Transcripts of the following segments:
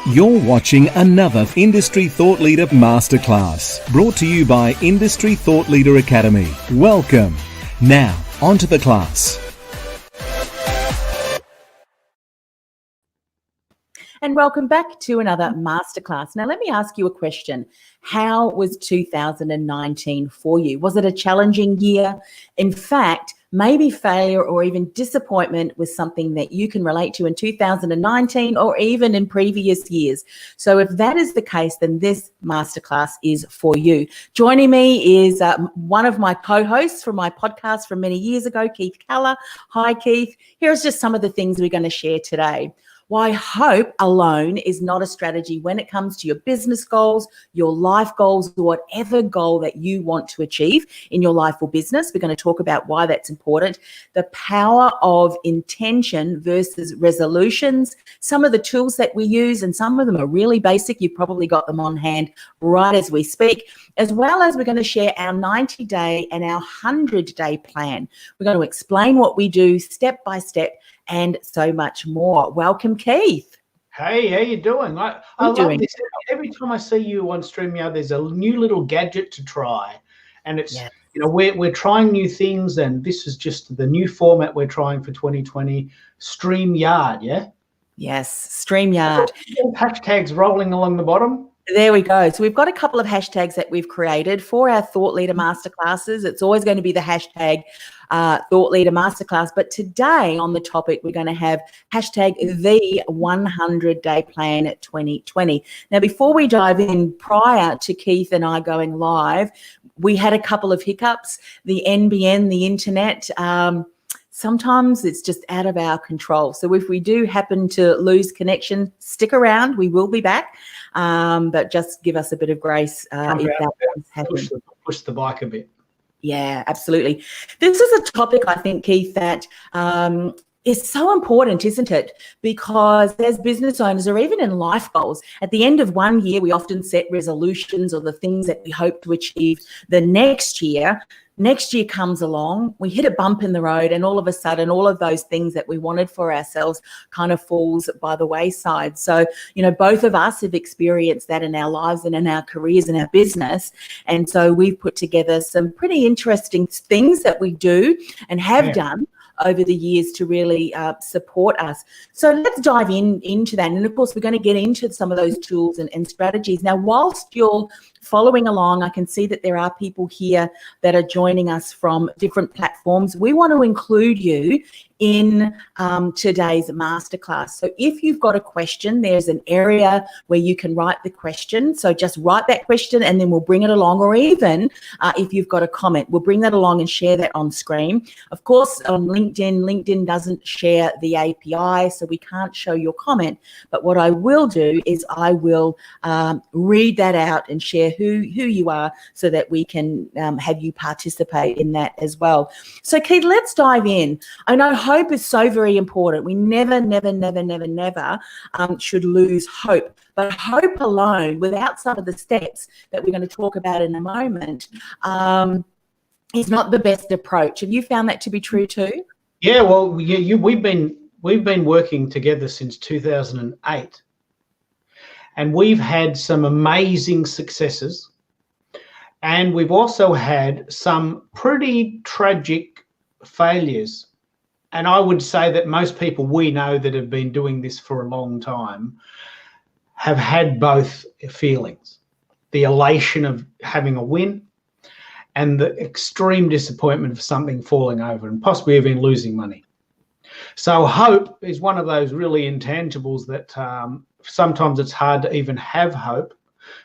You're watching another Industry Thought Leader Masterclass, brought to you by Industry Thought Leader Academy. Welcome. Now, on to the class. And welcome back to another masterclass. Now, let me ask you a question. How was 2019 for you? Was it a challenging year? In fact, maybe failure or even disappointment was something that you can relate to in 2019 or even in previous years. So if that is the case, then this masterclass is for you. Joining me is one of my co-hosts from my podcast from many years ago, Keith Keller. Hi, Keith. Here's just some of the things we're going to share today. Why hope alone is not a strategy when it comes to your business goals, your life goals, or whatever goal that you want to achieve in your life or business. We're going to talk about why that's important, the power of intention versus resolutions, some of the tools that we use, and some of them are really basic. You've probably got them on hand right as we speak, as well as we're going to share our 90-day and our 100-day plan. We're going to explain what we do step by step and so much more. Welcome, Keith. Hey, how you doing? I love this. Every time I see you on StreamYard, there's a new little gadget to try, and it's we're trying new things, and this is just the new format we're trying for 2020. StreamYard, yeah. Yes, StreamYard. Hashtags rolling along the bottom. There we go. So we've got a couple of hashtags that we've created for our Thought Leader Masterclasses. It's always going to be the hashtag Thought Leader Masterclass. But today on the topic, we're going to have hashtag the 100-day plan 2020. Now, before we dive in, prior to Keith and I going live, we had a couple of hiccups. The NBN, the internet, sometimes it's just out of our control. So if we do happen to lose connection, stick around. We will be back. But just give us a bit of grace if that happens. Push the bike a bit. Yeah, absolutely. This is a topic, I think, Keith, that is so important, isn't it? Because as business owners or even in life goals, at the end of one year, we often set resolutions or the things that we hope to achieve the next year. Next year comes along, we hit a bump in the road, and all of a sudden, all of those things that we wanted for ourselves kind of falls by the wayside. So, both of us have experienced that in our lives and in our careers and our business. And so we've put together some pretty interesting things that we do and have done over the years to really support us. So let's dive into that. And of course, we're going to get into some of those tools and strategies. Now, whilst you're following along, I can see that there are people here that are joining us from different platforms. We want to include you in today's masterclass. So if you've got a question, there's an area where you can write the question. So just write that question and then we'll bring it along. Or even if you've got a comment, we'll bring that along and share that on screen. Of course, on LinkedIn doesn't share the API, so we can't show your comment. But what I will do is I will read that out and share who you are so that we can have you participate in that as well. So Keith, let's dive in. I know hope is so very important. We never should lose hope. But hope alone, without some of the steps that we're going to talk about in a moment, is not the best approach. Have you found that to be true too? Yeah, well, we've been working together since 2008. And we've had some amazing successes. And we've also had some pretty tragic failures. And I would say that most people we know that have been doing this for a long time have had both feelings. The elation of having a win and the extreme disappointment of something falling over and possibly even losing money. So hope is one of those really intangibles that sometimes it's hard to even have hope.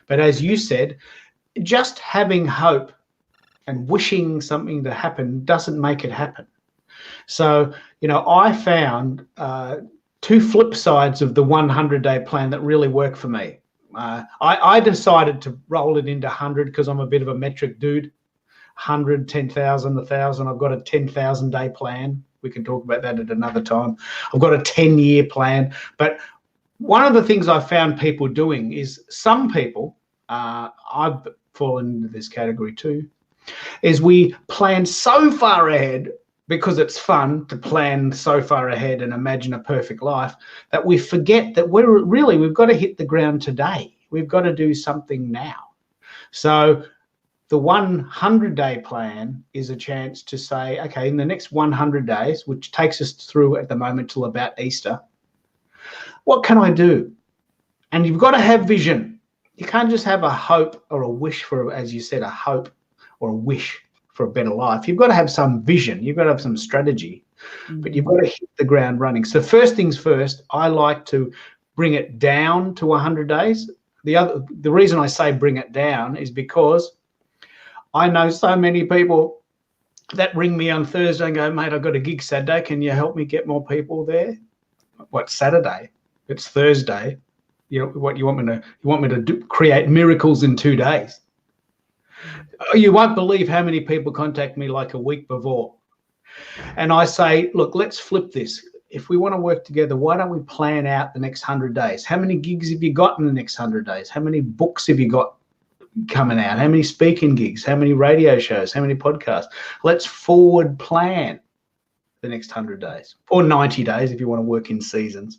But as you said, just having hope and wishing something to happen doesn't make it happen. So, I found two flip sides of the 100-day plan that really work for me. I decided to roll it into 100 because I'm a bit of a metric dude. 100, 10,000, 1,000. I've got a 10,000-day plan. We can talk about that at another time. I've got a 10-year plan. But one of the things I found people doing is some people, I've fallen into this category too, is we plan so far ahead because it's fun to plan so far ahead and imagine a perfect life, that we forget that we've got to hit the ground today. We've got to do something now. So the 100-day plan is a chance to say, okay, in the next 100 days, which takes us through at the moment till about Easter, what can I do? And you've got to have vision. You can't just have a hope or a wish for, as you said, a hope or a wish for a better life. You've got to have some vision. You've got to have some strategy, but you've got to hit the ground running. So first things first, I like to bring it down to 100 days. The reason I say bring it down is because I know so many people that ring me on Thursday and go, mate, I've got a gig Saturday. Can you help me get more people there? What, Saturday? It's Thursday. You know what you want me to do? Create miracles in 2 days. You won't believe how many people contact me like a week before. And I say, look, let's flip this. If we want to work together, why don't we plan out the next 100 days? How many gigs have you got in the next 100 days? How many books have you got coming out? How many speaking gigs? How many radio shows? How many podcasts? Let's forward plan the next 100 days or 90 days if you want to work in seasons.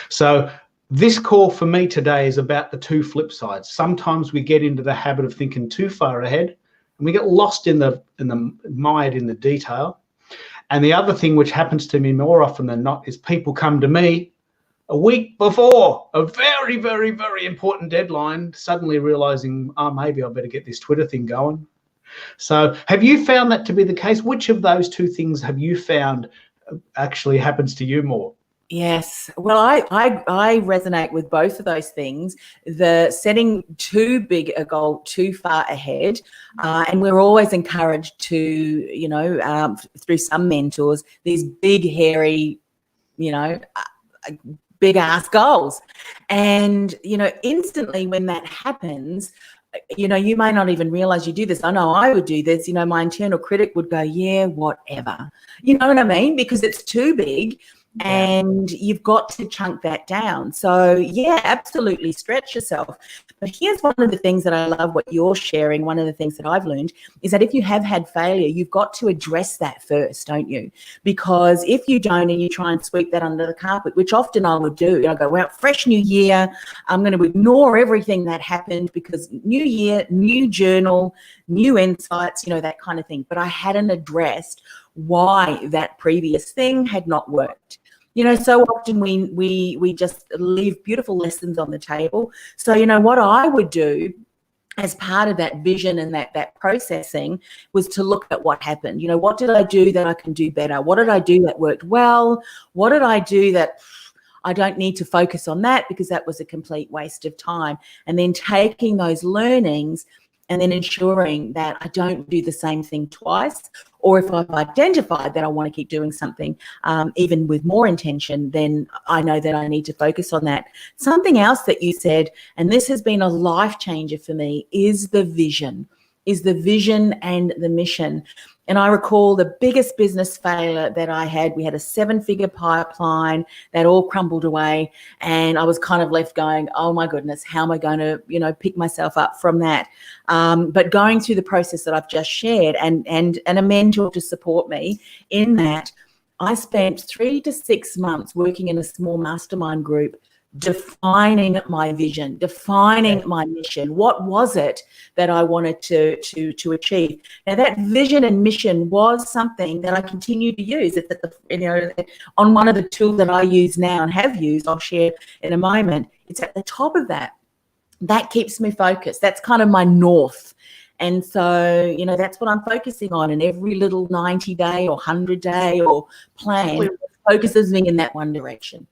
So this call for me today is about the two flip sides. Sometimes we get into the habit of thinking too far ahead and we get lost in the mired in the detail. And the other thing which happens to me more often than not is people come to me a week before a very, very, very important deadline, suddenly realizing, oh, maybe I better get this Twitter thing going. So have you found that to be the case? Which of those two things have you found actually happens to you more? Yes. Well, I resonate with both of those things. The setting too big a goal too far ahead, and we're always encouraged to, through some mentors, these big, hairy, big ass goals. And, instantly when that happens, you may not even realize you do this. I know I would do this. My internal critic would go, yeah, whatever. You know what I mean? Because it's too big. And you've got to chunk that down. So, yeah, absolutely stretch yourself. But here's one of the things that I love what you're sharing. One of the things that I've learned is that if you have had failure, you've got to address that first, don't you? Because if you don't and you try and sweep that under the carpet, which often I would do, I go, well, fresh new year, I'm going to ignore everything that happened because new year, new journal, new insights, that kind of thing. But I hadn't addressed why that previous thing had not worked. So often we just leave beautiful lessons on the table. So, what I would do as part of that vision and that processing was to look at what happened. What did I do that I can do better? What did I do that worked well? What did I do that I don't need to focus on that because that was a complete waste of time? And then taking those learnings and then ensuring that I don't do the same thing twice, or if I've identified that I want to keep doing something, even with more intention, then I know that I need to focus on that. Something else that you said, and this has been a life changer for me, is the vision and the mission. And I recall the biggest business failure that I had. We had a 7-figure pipeline that all crumbled away. And I was kind of left going, oh my goodness, how am I going to, pick myself up from that? But going through the process that I've just shared and a mentor to support me in that, I spent 3 to 6 months working in a small mastermind group, defining my vision, defining my mission. What was it that I wanted to achieve? Now, that vision and mission was something that I continue to use. It's at the, on one of the tools that I use now and have used, I'll share in a moment. It's at the top of that. That keeps me focused. That's kind of my north. And so, that's what I'm focusing on. And every little 90-day or 100-day or plan focuses me in that one direction.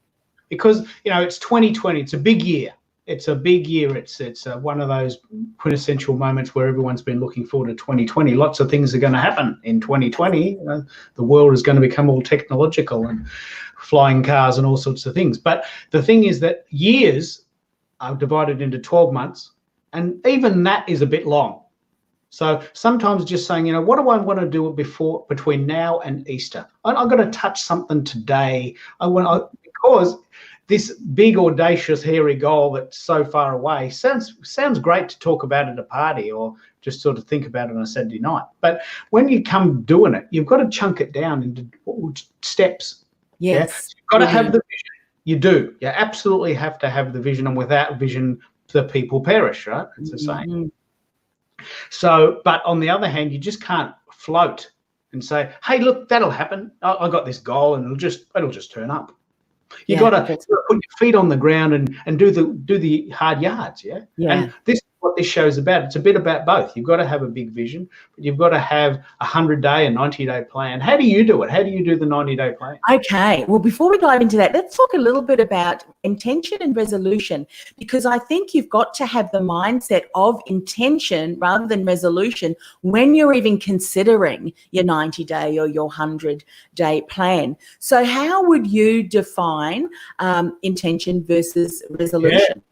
Because, it's 2020. It's a big year. It's a big year. It's one of those quintessential moments where everyone's been looking forward to 2020. Lots of things are going to happen in 2020. The world is going to become all technological and flying cars and all sorts of things. But the thing is that years are divided into 12 months, and even that is a bit long. So sometimes just saying, what do I want to do between now and Easter? I've got to touch something today. Because this big, audacious, hairy goal that's so far away sounds great to talk about at a party or just sort of think about it on a Saturday night. But when you come doing it, you've got to chunk it down into steps. Yes. Yeah? So you've got to have the vision. You do. You absolutely have to have the vision, and without vision, the people perish, right? It's the same. So, but on the other hand, you just can't float and say, hey, look, that'll happen. I got this goal and it'll just turn up. You got to put your feet on the ground and do the hard yards, yeah? And this is what this show's about. It's a bit about both. You've got to have a big vision, but you've got to have a 100-day, a 90-day plan. How do you do it? How do you do the 90-day plan? Okay. Well, before we dive into that, let's talk a little bit about intention and resolution, because I think you've got to have the mindset of intention rather than resolution when you're even considering your 90-day or your 100-day plan. So how would you define intention versus resolution? Yeah.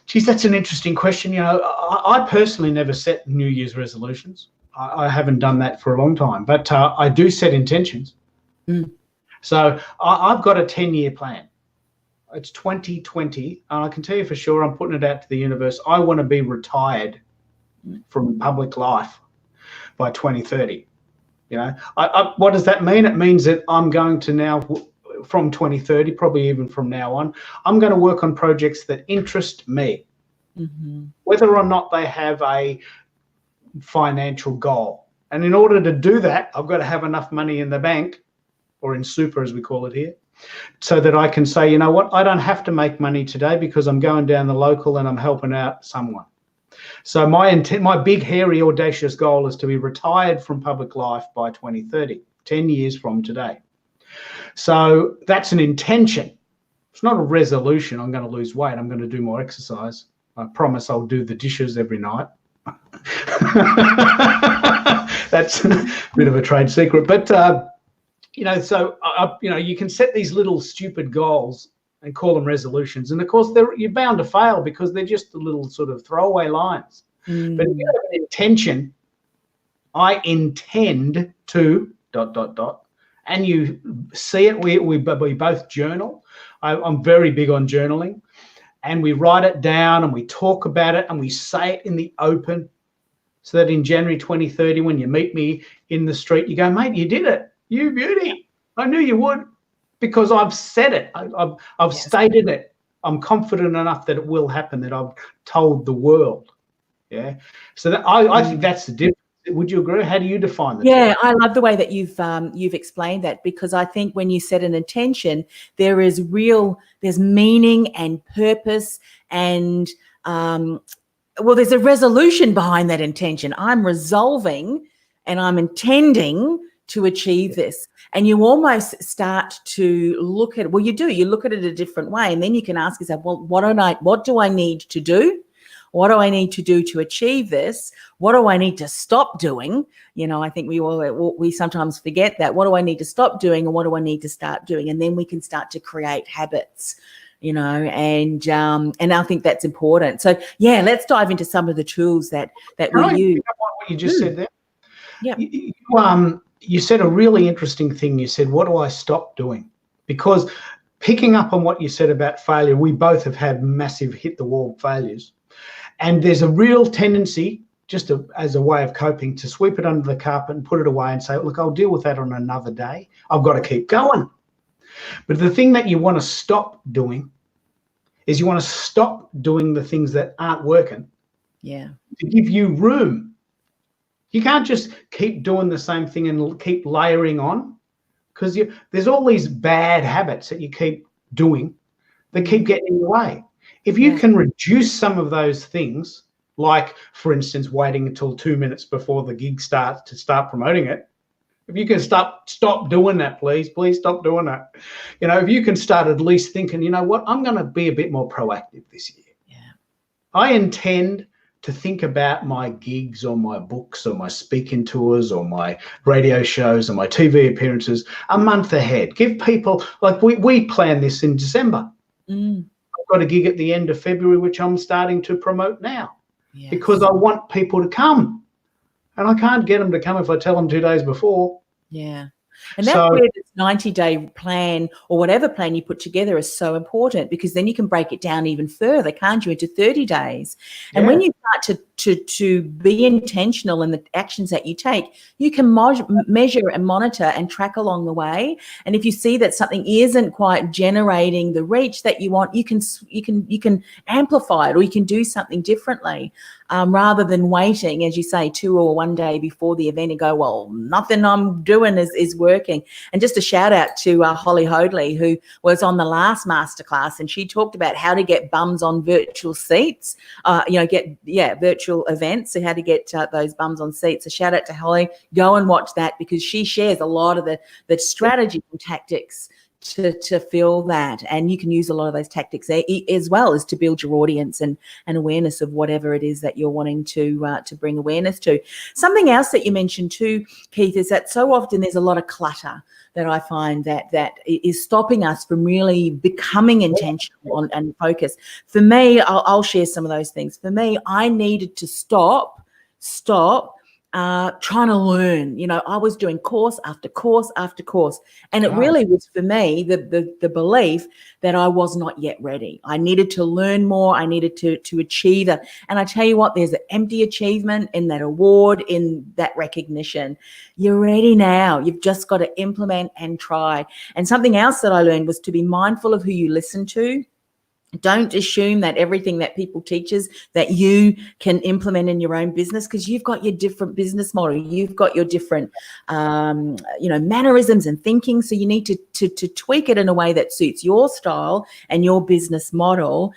Geez, that's an interesting question. You know, I personally never set New Year's resolutions. I haven't done that for a long time, but I do set intentions. So I've got a 10-year plan. It's 2020, and I can tell you for sure, I'm putting it out to the universe. I want to be retired from public life by 2030. You know, what does that mean? It means that I'm going to now, from 2030, probably even from now on, I'm going to work on projects that interest me, whether or not they have a financial goal. And in order to do that, I've got to have enough money in the bank, or in super as we call it here, so that I can say, you know what, I don't have to make money today because I'm going down the local and I'm helping out someone. So my big, hairy, audacious goal is to be retired from public life by 2030, 10 years from today. So that's an intention. It's not a resolution. I'm going to lose weight. I'm going to do more exercise. I promise I'll do the dishes every night. That's a bit of a trade secret. But, you know, so, you know, you can set these little stupid goals and call them resolutions. And, of course, you're bound to fail because they're just the little sort of throwaway lines. But if you have an intention, I intend to ... And you see it, we both journal. I'm very big on journaling, and we write it down and we talk about it and we say it in the open, so that in January 2030, when you meet me in the street, you go, mate, you did it. You beauty. I knew you would, because I've said it. I've stated it. I'm confident enough that it will happen, that I've told the world. Yeah. So that, I think that's the difference. Would you agree? How do you define that? Yeah, I love the way that you've explained that, because I think when you set an intention, there's meaning and purpose, and there's a resolution behind that intention. I'm resolving and I'm intending to achieve this. And you almost start to look at, you look at it a different way, and then you can ask yourself, well, what do I need to do? What do I need to do to achieve this? What do I need to stop doing? You know, I think we sometimes forget that. What do I need to stop doing, and what do I need to start doing? And then we can start to create habits, you know, and I think that's important. So yeah, let's dive into some of the tools that we use. What you just said there? Yeah. You said a really interesting thing. You said, what do I stop doing? Because picking up on what you said about failure, we both have had massive hit the wall failures. And there's a real tendency, just as a way of coping, to sweep it under the carpet and put it away and say, look, I'll deal with that on another day. I've got to keep going. But the thing that you want to stop doing is you want to stop doing the things that aren't working. Yeah. To give you room. You can't just keep doing the same thing and keep layering on, because there's all these bad habits that you keep doing that keep getting in your way. If you can reduce some of those things, like, for instance, waiting until 2 minutes before the gig starts to start promoting it, if you can stop doing that, please stop doing that. You know, if you can start at least thinking, you know what, I'm going to be a bit more proactive this year. Yeah. I intend to think about my gigs or my books or my speaking tours or my radio shows or my TV appearances a month ahead. Give people, like we plan this in December. I've got a gig at the end of February, which I'm starting to promote now, because I want people to come, and I can't get them to come if I tell them 2 days before. Yeah. And that's where this 90-day plan or whatever plan you put together is so important, because then you can break it down even further, can't you, into 30 days. And when you start to be intentional in the actions that you take, you can measure and monitor and track along the way. And if you see that something isn't quite generating the reach that you want, you can amplify it, or you can do something differently, rather than waiting, as you say, 2 or 1 day before the event and go, well, nothing I'm doing is working. And just a shout out to Holly Hoadley, who was on the last masterclass, and she talked about how to get bums on virtual seats, virtual events, so how to get those bums on seats. So shout out to Holly. Go and watch that, because she shares a lot of the strategy and tactics to feel that, and you can use a lot of those tactics as well as to build your audience and awareness of whatever it is that you're wanting to bring awareness to. Something else that you mentioned too, Keith, is that so often there's a lot of clutter that I find that is stopping us from really becoming intentional and focused. For me, I'll share some of those things. For me, I needed to stop trying to learn. I was doing course after course after course, and it really was, for me, the belief that I was not yet ready. I needed to learn more. I needed to achieve it. And I tell you what, there's an empty achievement in that award, in that recognition. You're ready now. You've just got to implement and try. And something else that I learned was to be mindful of who you listen to. Don't assume that everything that people teaches that you can implement in your own business, because you've got your different business model. You've got your different, mannerisms and thinking. So you need to tweak it in a way that suits your style and your business model.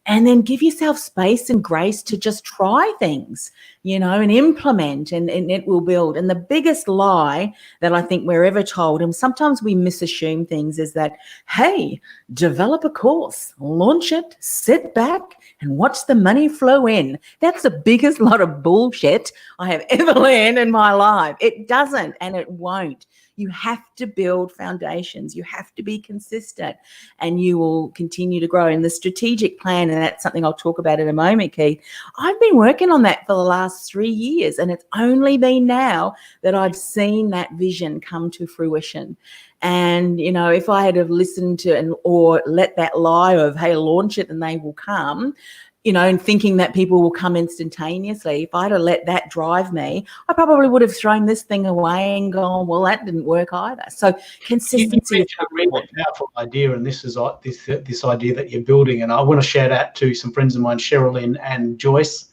And then give yourself space and grace to just try things, and implement, and it will build. And the biggest lie that I think we're ever told, and sometimes we misassume things, is that, hey, develop a course, launch it, sit back and watch the money flow in. That's the biggest lot of bullshit I have ever learned in my life. It doesn't, and it won't. You have to build foundations. You have to be consistent, and you will continue to grow. And the strategic plan, and that's something I'll talk about in a moment, Keith, I've been working on that for the last 3 years, and it's only been now that I've seen that vision come to fruition. And, if I had have listened to or let that lie of, hey, launch it and they will come, and thinking that people will come instantaneously, if I'd have let that drive me, I probably would have thrown this thing away and gone, well, that didn't work either. So consistency is a really powerful idea, and this is this idea that you're building. And I want to shout out to some friends of mine, Sherilyn and Joyce.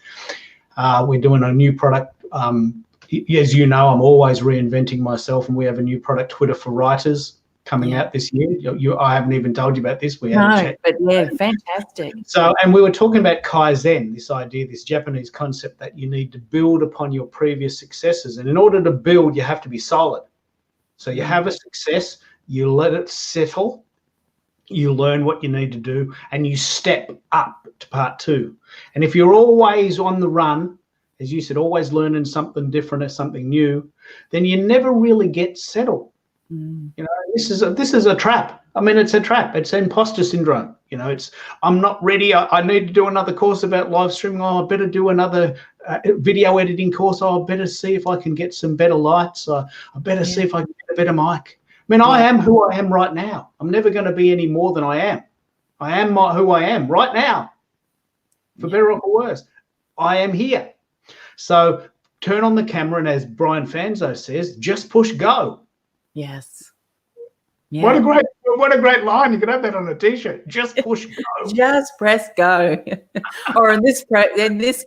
We're doing a new product. As you know, I'm always reinventing myself, and we have a new product, Twitter for Writers, coming out this year. I haven't even told you about this. We had a chat. But yeah, fantastic. So, and we were talking about Kaizen, this idea, this Japanese concept that you need to build upon your previous successes. And in order to build, you have to be solid. So you have a success, you let it settle, you learn what you need to do, and you step up to part 2. And if you're always on the run, as you said, always learning something different or something new, then you never really get settled. This is a trap. I mean, it's a trap. It's imposter syndrome. It's, I'm not ready. I need to do another course about live streaming. Oh, I better do another video editing course. Oh, I better see if I can get some better lights. I better see if I can get a better mic. I mean, I am who I am right now. I'm never going to be any more than I am. I am who I am right now. For better or for worse, I am here. So turn on the camera, and as Brian Fanzo says, just push go. Yes. Yeah. What a great line. You could have that on a t-shirt. Just push go. Just press go. Or in this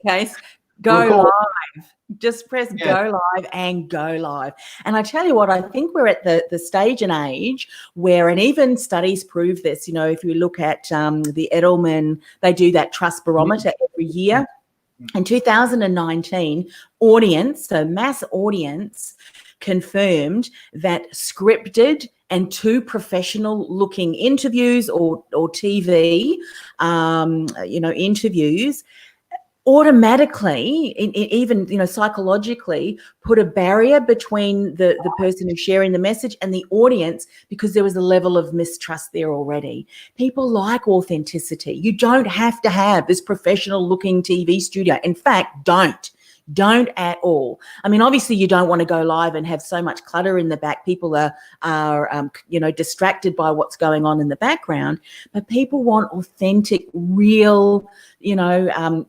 case, go live. Just press go live and go live. And I tell you what, I think we're at the stage and age where, and even studies prove this, if you look at the Edelman, they do that trust barometer every year. In 2019, mass audience confirmed that scripted and too professional looking interviews or TV, interviews automatically, even psychologically, put a barrier between the person who's sharing the message and the audience, because there was a level of mistrust there already. People like authenticity. You don't have to have this professional looking TV studio. In fact, don't. Don't at all. I mean, obviously you don't want to go live and have so much clutter in the back. People are distracted by what's going on in the background, but people want authentic, real,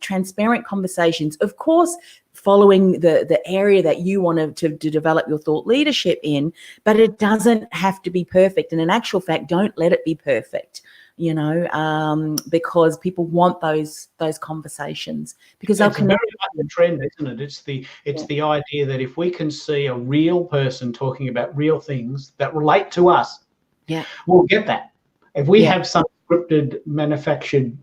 transparent conversations. Of course, following the area that you want to develop your thought leadership in, but it doesn't have to be perfect. And in actual fact, don't let it be perfect, because people want those conversations, because they'll connect. Very much a trend, isn't it? It's the idea that if we can see a real person talking about real things that relate to us, we'll get that. If we have some scripted, manufactured,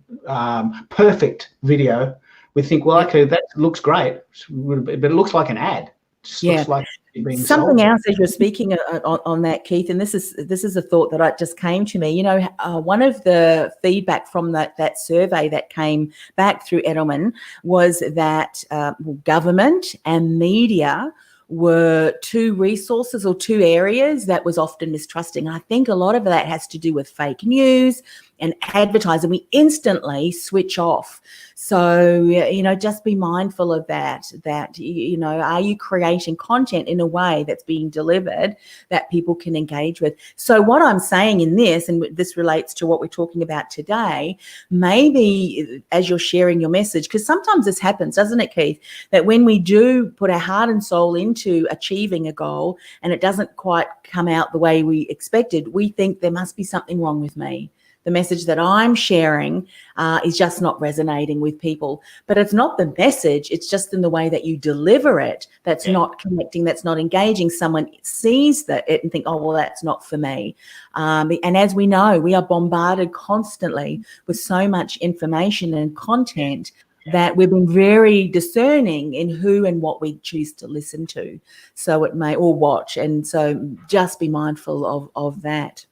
perfect video, we think, well, okay, that looks great, but it looks like an ad. It just looks like being something sold. else as you're speaking on that, Keith, and this is a thought that just came to me. One of the feedback from that survey that came back through Edelman was that government and media were two resources or two areas that was often mistrusting. I think a lot of that has to do with fake news and advertising. We instantly switch off. So, just be mindful of that, are you creating content in a way that's being delivered that people can engage with? So what I'm saying in this, and this relates to what we're talking about today, maybe as you're sharing your message, because sometimes this happens, doesn't it, Keith, that when we do put our heart and soul into achieving a goal and it doesn't quite come out the way we expected, we think there must be something wrong with me. The message that I'm sharing is just not resonating with people. But it's not the message, it's just in the way that you deliver it that's not connecting, that's not engaging. Someone sees it and think, oh, well, that's not for me. And as we know, we are bombarded constantly with so much information and content that we've been very discerning in who and what we choose to listen to. So it may, or watch. And so just be mindful of that.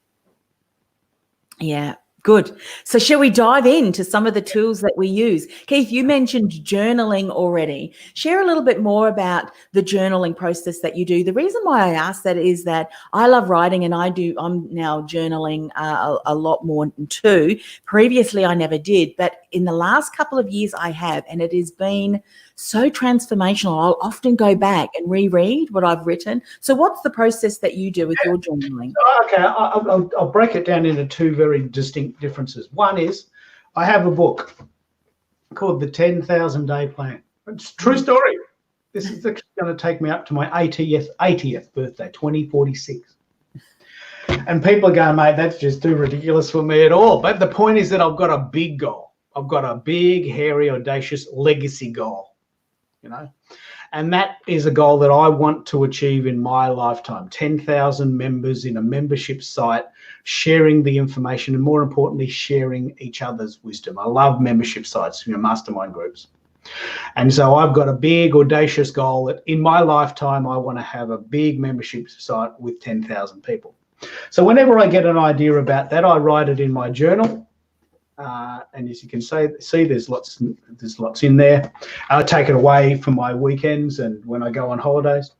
Yeah. Good. So shall we dive into some of the tools that we use? Keith, you mentioned journaling already. Share a little bit more about the journaling process that you do. The reason why I ask that is that I love writing, and I'm now journaling a lot more too. Previously, I never did, but in the last couple of years I have, and it has been so transformational. I'll often go back and reread what I've written. So what's the process that you do with your journaling? Okay, I'll break it down into two very distinct differences. One is I have a book called The 10,000 Day Plan. It's a true story. This is actually going to take me up to my 80th birthday, 2046. And people are going, mate, that's just too ridiculous for me at all. But the point is that I've got a big goal. I've got a big, hairy, audacious legacy goal. And that is a goal that I want to achieve in my lifetime. 10,000 members in a membership site, sharing the information, and more importantly, sharing each other's wisdom. I love membership sites, mastermind groups. And so I've got a big, audacious goal that in my lifetime, I want to have a big membership site with 10,000 people. So whenever I get an idea about that, I write it in my journal. And as you can see, there's lots in there. I take it away for my weekends and when I go on holidays.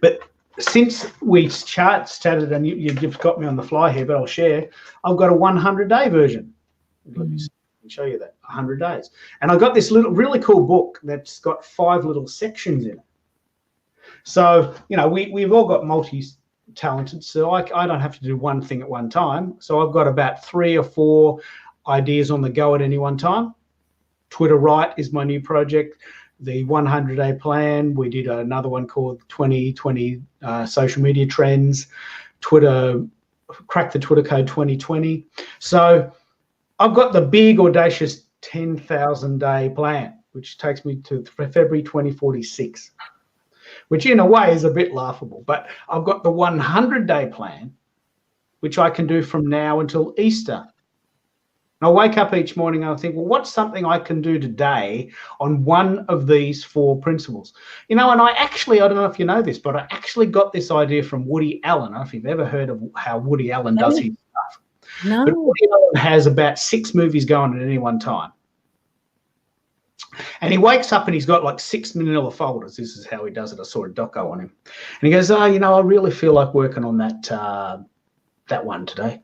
But since we started, and you've got me on the fly here, but I'll share, I've got a 100-day version. Let me show you that, 100 days. And I've got this really cool book that's got 5 little sections in it. So, we've all got multi-talented, so I don't have to do one thing at one time. So I've got about 3 or 4 ideas on the go at any one time. Twitter Write is my new project. The 100-day plan. We did another one called 2020 social media trends. Crack the Twitter code 2020. So I've got the big audacious 10,000 day plan, which takes me to February 2046. Which in a way is a bit laughable, but I've got the 100-day plan, which I can do from now until Easter. And I wake up each morning and I think, well, what's something I can do today on one of these 4 principles? And I don't know if you know this, but I actually got this idea from Woody Allen. I don't know if you've ever heard of how Woody Allen does his stuff. No. But Woody Allen has about 6 movies going at any one time. And he wakes up and he's got like 6 manila folders. This is how he does it. I saw a doco on him. And he goes, I really feel like working on that one today.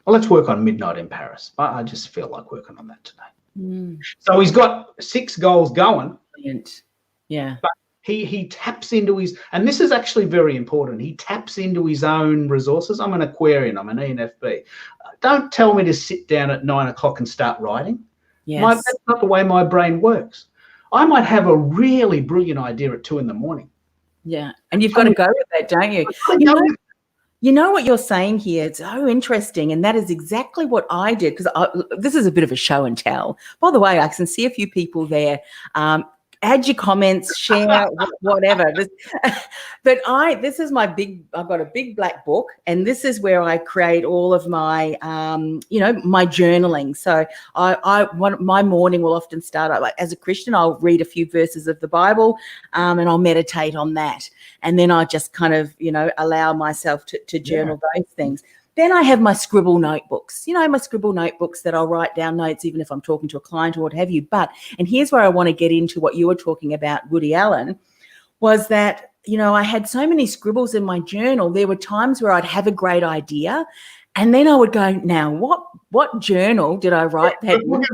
Well, let's work on Midnight in Paris. I just feel like working on that today. So he's got 6 goals going Brilliant. Yeah. But he taps into his, and this is actually very important, he taps into his own resources. I'm an Aquarian, I'm an ENFP. Don't tell me to sit down at 9 o'clock and start writing. Yes. That's not the way my brain works. I might have a really brilliant idea at 2 a.m. Yeah. And you've got to go with that, don't you? You know what you're saying here? It's so interesting. And that is exactly what I did, because this is a bit of a show and tell. By the way, I can see a few people there. Add your comments, share, whatever. But this is my I've got a big black book, and this is where I create all of my, my journaling. So my morning will often start out, like, as a Christian, I'll read a few verses of the Bible, and I'll meditate on that. And then I just kind of, allow myself to journal those things. Then I have my scribble notebooks, my scribble notebooks that I'll write down notes, even if I'm talking to a client or what have you. And here's where I want to get into what you were talking about, Woody Allen, was that, I had so many scribbles in my journal. There were times where I'd have a great idea, and then I would go, now, what journal did I write that? What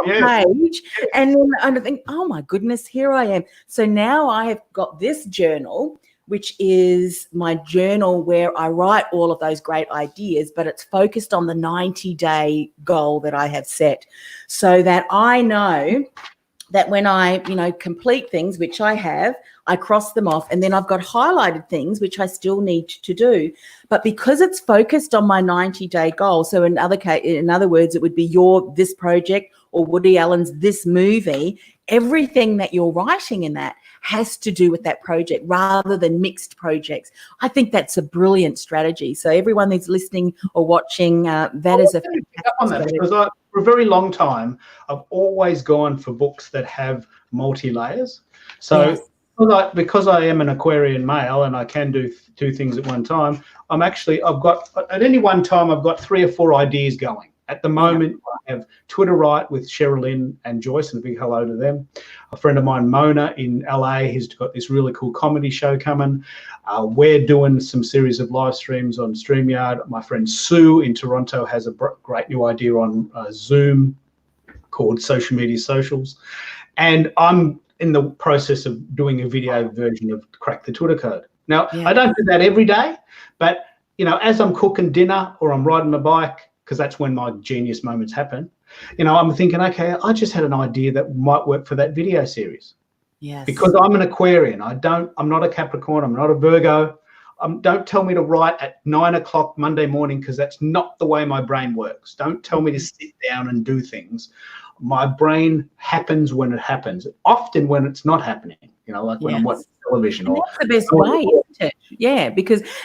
page? And then I think, oh my goodness, here I am. So now I have got this journal, which is my journal where I write all of those great ideas, but it's focused on the 90-day goal that I have set, so that I know that when I, complete things, which I have, I cross them off, and then I've got highlighted things which I still need to do. But because it's focused on my 90-day goal, so in other words, it would be this project, or Woody Allen's this movie, everything that you're writing in that has to do with that project rather than mixed projects. I think that's a brilliant strategy. So everyone who's listening or watching, that is a fantastic strategy. Because for a very long time, I've always gone for books that have multi-layers. So Yes. Because I am an Aquarian male and I can do two things at one time, at any one time, I've got 3 or 4 ideas going. At the moment, I have Twitter Right with Sherilyn and Joyce, and a big hello to them. A friend of mine, Mona, in LA, he's got this really cool comedy show coming. We're doing some series of live streams on StreamYard. My friend Sue in Toronto has a great new idea on Zoom called Social Media Socials. And I'm in the process of doing a video version of Crack the Twitter Code. Now, I don't do that every day, but, as I'm cooking dinner or I'm riding my bike, because that's when my genius moments happen, I'm thinking, okay, I just had an idea that might work for that video series. Yes. Because I'm an Aquarian. I'm not a Capricorn. I'm not a Virgo. Don't tell me to write at 9 o'clock Monday morning, because that's not the way my brain works. Don't tell me to sit down and do things. My brain happens when it happens, often when it's not happening, like when I'm watching television. And that's the best way, isn't it? Yeah,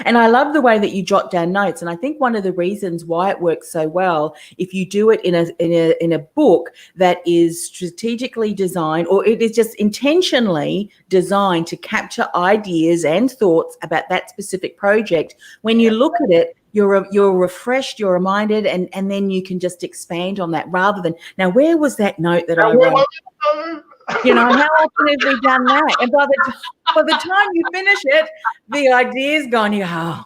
and I love the way that you jot down notes. And I think one of the reasons why it works so well, if you do it in a book that is strategically designed, or it is just intentionally designed to capture ideas and thoughts about that specific project, when you look at it, you're refreshed, you're reminded, and then you can just expand on that rather than, now, where was that note that I wrote? How often have we done that? And by the time you finish it, the idea's gone. You go, oh.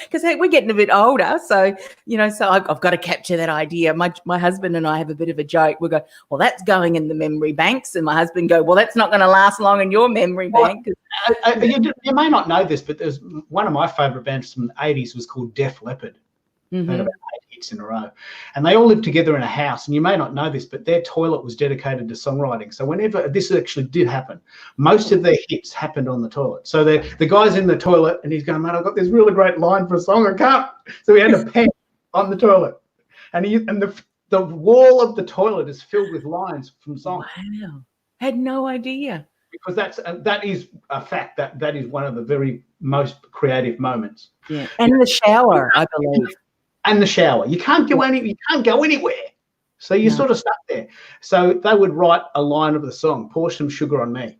Because we're getting a bit older, so I've got to capture that idea. My husband and I have a bit of a joke. We go, well, that's going in the memory banks, and my husband go, well, that's not going to last long in your memory bank. You may not know this, but there's one of my favourite bands from the 80s was called Def Leppard. Mm-hmm. They had about 8 hits in a row, and they all lived together in a house. And you may not know this, but their toilet was dedicated to songwriting. So whenever this actually did happen, most of their hits happened on the toilet. So the guy's in the toilet, and he's going, "Man, I've got this really great line for a song. I can't." So he had a pen on the toilet, and the wall of the toilet is filled with lines from songs. Wow, had no idea. Because that is a fact. That is one of the very most creative moments. Yeah, and the shower, I believe. And the shower. You can't go anywhere. So you're sort of stuck there. So they would write a line of the song, "Pour Some Sugar on Me,"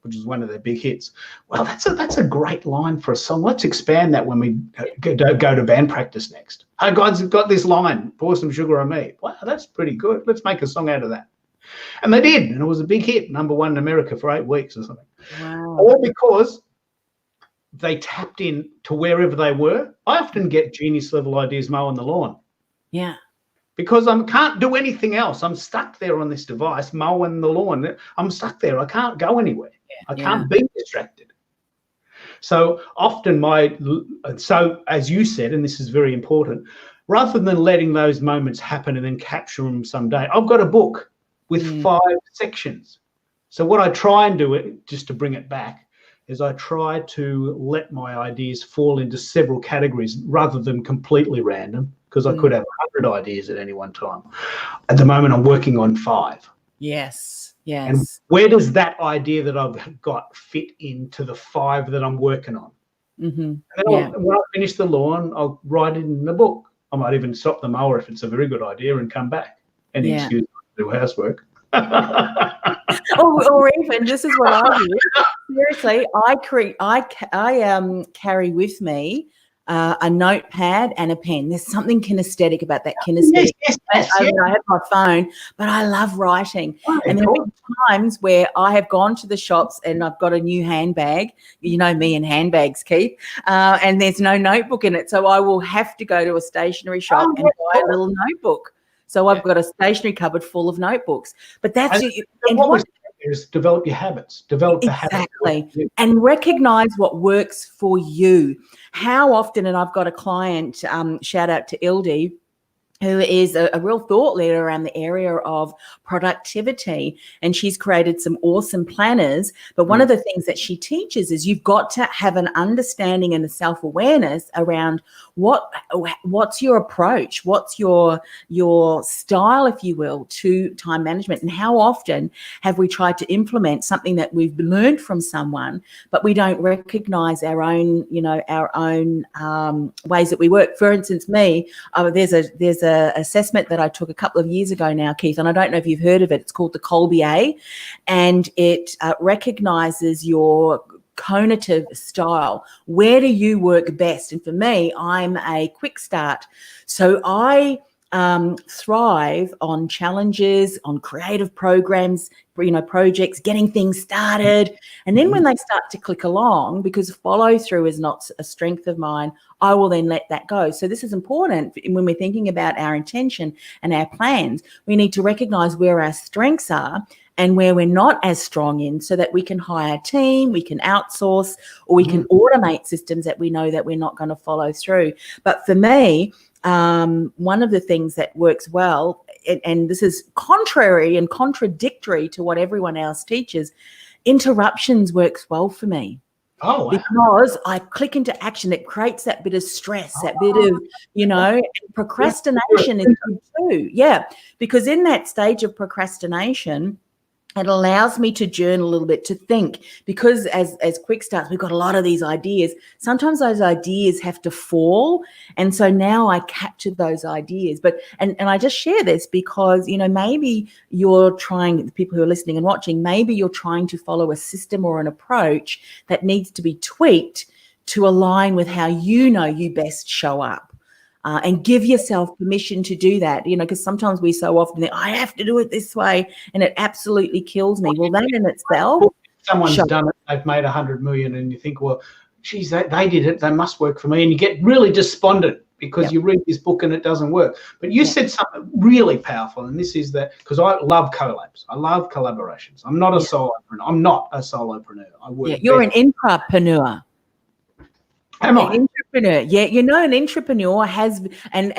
which is one of their big hits. Well, that's a great line for a song. Let's expand that when we go to band practice next. "Hey guys, we've got this line, pour some sugar on me." Wow, that's pretty good. Let's make a song out of that. And they did, and it was a big hit, #1 in America for 8 weeks or something. Wow. All because they tapped in to wherever they were. I often get genius level ideas mowing the lawn. Yeah. because I can't do anything else. I'm stuck there on this device, mowing the lawn. I'm stuck there. I can't go anywhere. I can't be distracted. So often so as you said, and this is very important, rather than letting those moments happen and then capture them someday, I've got a book with 5 sections. So what I try and do, just to bring it back, is I try to let my ideas fall into several categories rather than completely random, because I could have 100 ideas at any one time. At the moment, I'm working on 5. Yes. And where does that idea that I've got fit into the 5 that I'm working on? And then when I finish the lawn, I'll write it in the book. I might even stop the mower if it's a very good idea and come back. Any excuse to do housework. or even, this is what I do. Seriously, I carry with me a notepad and a pen. There's something kinesthetic about that kinesthetic. Yes. I have my phone, but I love writing. And there have been times where I have gone to the shops and I've got a new handbag. You know me and handbags, Keith. And there's no notebook in it. So I will have to go to a stationery shop and buy a little notebook. So I've got a stationery cupboard full of notebooks. But that's what is develop your habits, develop the habits. Exactly. And recognize what works for you. How often, and I've got a client, shout out to Ildi, who is a real thought leader around the area of productivity. And she's created some awesome planners. But one of the things that she teaches is you've got to have an understanding and a self-awareness around what's your approach, what's your style, if you will, to time management. And how often have we tried to implement something that we've learned from someone, but we don't recognize our own ways that we work. For instance, me, there's a assessment that I took a couple of years ago now, Keith, and I don't know if you've heard of it. It's called the Colby-A, and it recognizes your cognitive style. Where do you work best? And for me, I'm a quick start. So I thrive on challenges, on creative programs, projects, getting things started. And then when they start to click along, because follow through is not a strength of mine, I will then let that go. So this is important when we're thinking about our intention and our plans. We need to recognize where our strengths are and where we're not as strong in, so that we can hire a team, we can outsource, or we can automate systems that we know that we're not going to follow through. But for me, one of the things that works well, and this is contrary and contradictory to what everyone else teaches, interruptions works well for me. Oh, wow. Because I click into action. It creates that bit of stress, that bit of, procrastination is good too. Yeah, because in that stage of procrastination, it allows me to journal a little bit, to think, because as quick starts, we've got a lot of these ideas. Sometimes those ideas have to fall. And so now I capture those ideas. But, and I just share this because, maybe you're trying, the people who are listening and watching, maybe you're trying to follow a system or an approach that needs to be tweaked to align with how you best show up. And give yourself permission to do that, because sometimes we so often think, I have to do it this way, and it absolutely kills me. Well, that in itself, someone's done it, they've made 100 million, and you think, well, geez, they did it, they must work for me, and you get really despondent because you read this book and it doesn't work. But you said something really powerful, and this is that, because I love collabs, I love collaborations. I'm not a solopreneur. I'm not a solopreneur. I work. You're an intrapreneur. Am I? An entrepreneur. Yeah, an entrepreneur has, and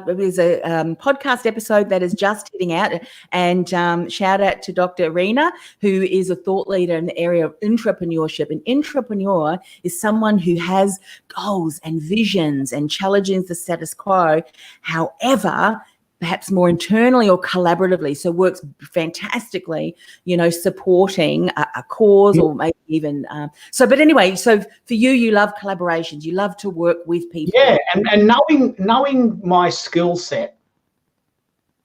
there's a podcast episode that is just hitting out, and shout out to Dr. Arena, who is a thought leader in the area of entrepreneurship. An entrepreneur is someone who has goals and visions and challenges the status quo. However, perhaps more internally or collaboratively, so works fantastically, supporting a cause or maybe even but anyway, so for you love collaborations, you love to work with people. Yeah, and knowing my skill set,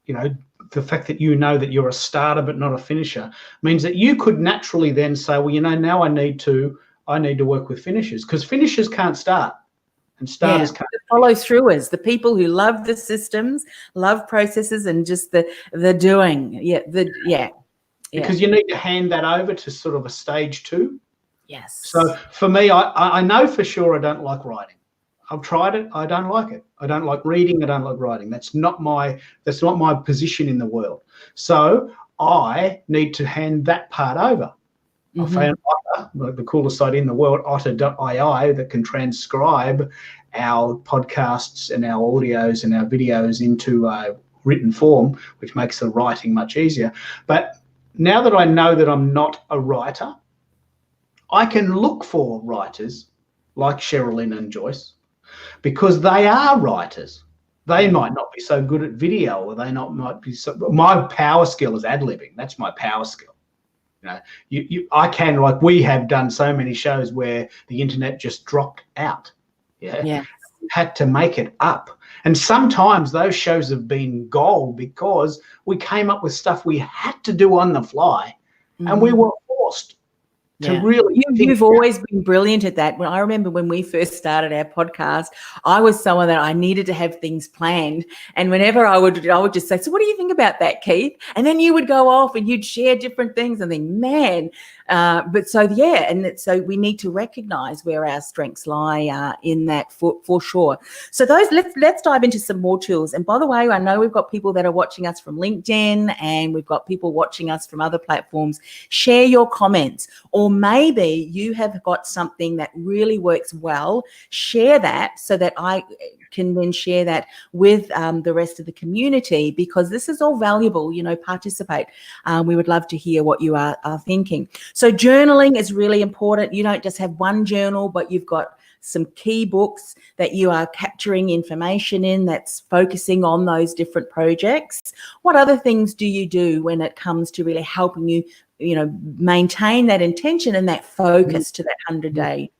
the fact that that you're a starter but not a finisher means that you could naturally then say, well, now I need to work with finishers, because finishers can't start. And starters can't. The follow throughers, the people who love the systems, love processes, and just the doing. Because you need to hand that over to sort of a stage 2. Yes. So for me, I know for sure I don't like writing. I've tried it. I don't like it. I don't like reading. I don't like writing. That's not my position in the world. So I need to hand that part over. I found Otter, like the coolest site in the world, otter.ai, that can transcribe our podcasts and our audios and our videos into written form, which makes the writing much easier. But now that I know that I'm not a writer, I can look for writers like Sherilyn and Joyce, because they are writers. They might not be so good at video, or they might be so. My power skill is ad-libbing. That's my power skill. I can, like we have done so many shows where the internet just dropped out. Yeah. Had to make it up. And sometimes those shows have been gold because we came up with stuff we had to do on the fly, and we were forced to really. You've always been brilliant at that. When I remember when we first started our podcast, I was someone that I needed to have things planned, and whenever I would just say, "So, what do you think about that, Keith?" And then you would go off and you'd share different things, and then, man. So we need to recognise where our strengths lie in that for sure. So let's dive into some more tools. And by the way, I know we've got people that are watching us from LinkedIn, and we've got people watching us from other platforms. Share your comments, or maybe you have got something that really works well. Share that so that I can then share that with the rest of the community, because this is all valuable. Participate. We would love to hear what you are thinking. So journaling is really important. You don't just have one journal, but you've got some key books that you are capturing information in that's focusing on those different projects. What other things do you do when it comes to really helping you, maintain that intention and that focus to that 100-day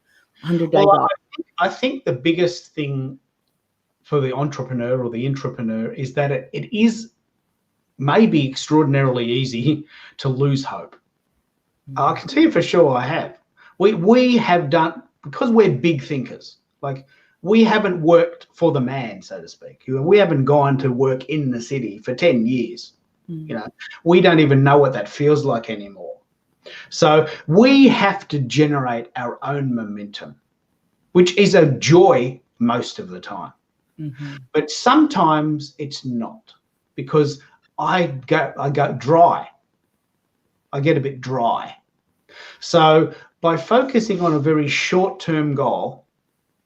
goal? I think the biggest thing for the entrepreneur or the intrapreneur is that it is maybe extraordinarily easy to lose hope. I can tell you for sure I have. We have done, because we're big thinkers, like we haven't worked for the man, so to speak. We haven't gone to work in the city for 10 years. We don't even know what that feels like anymore. So we have to generate our own momentum, which is a joy most of the time. But sometimes it's not, because I go dry. I get a bit dry. So by focusing on a very short-term goal,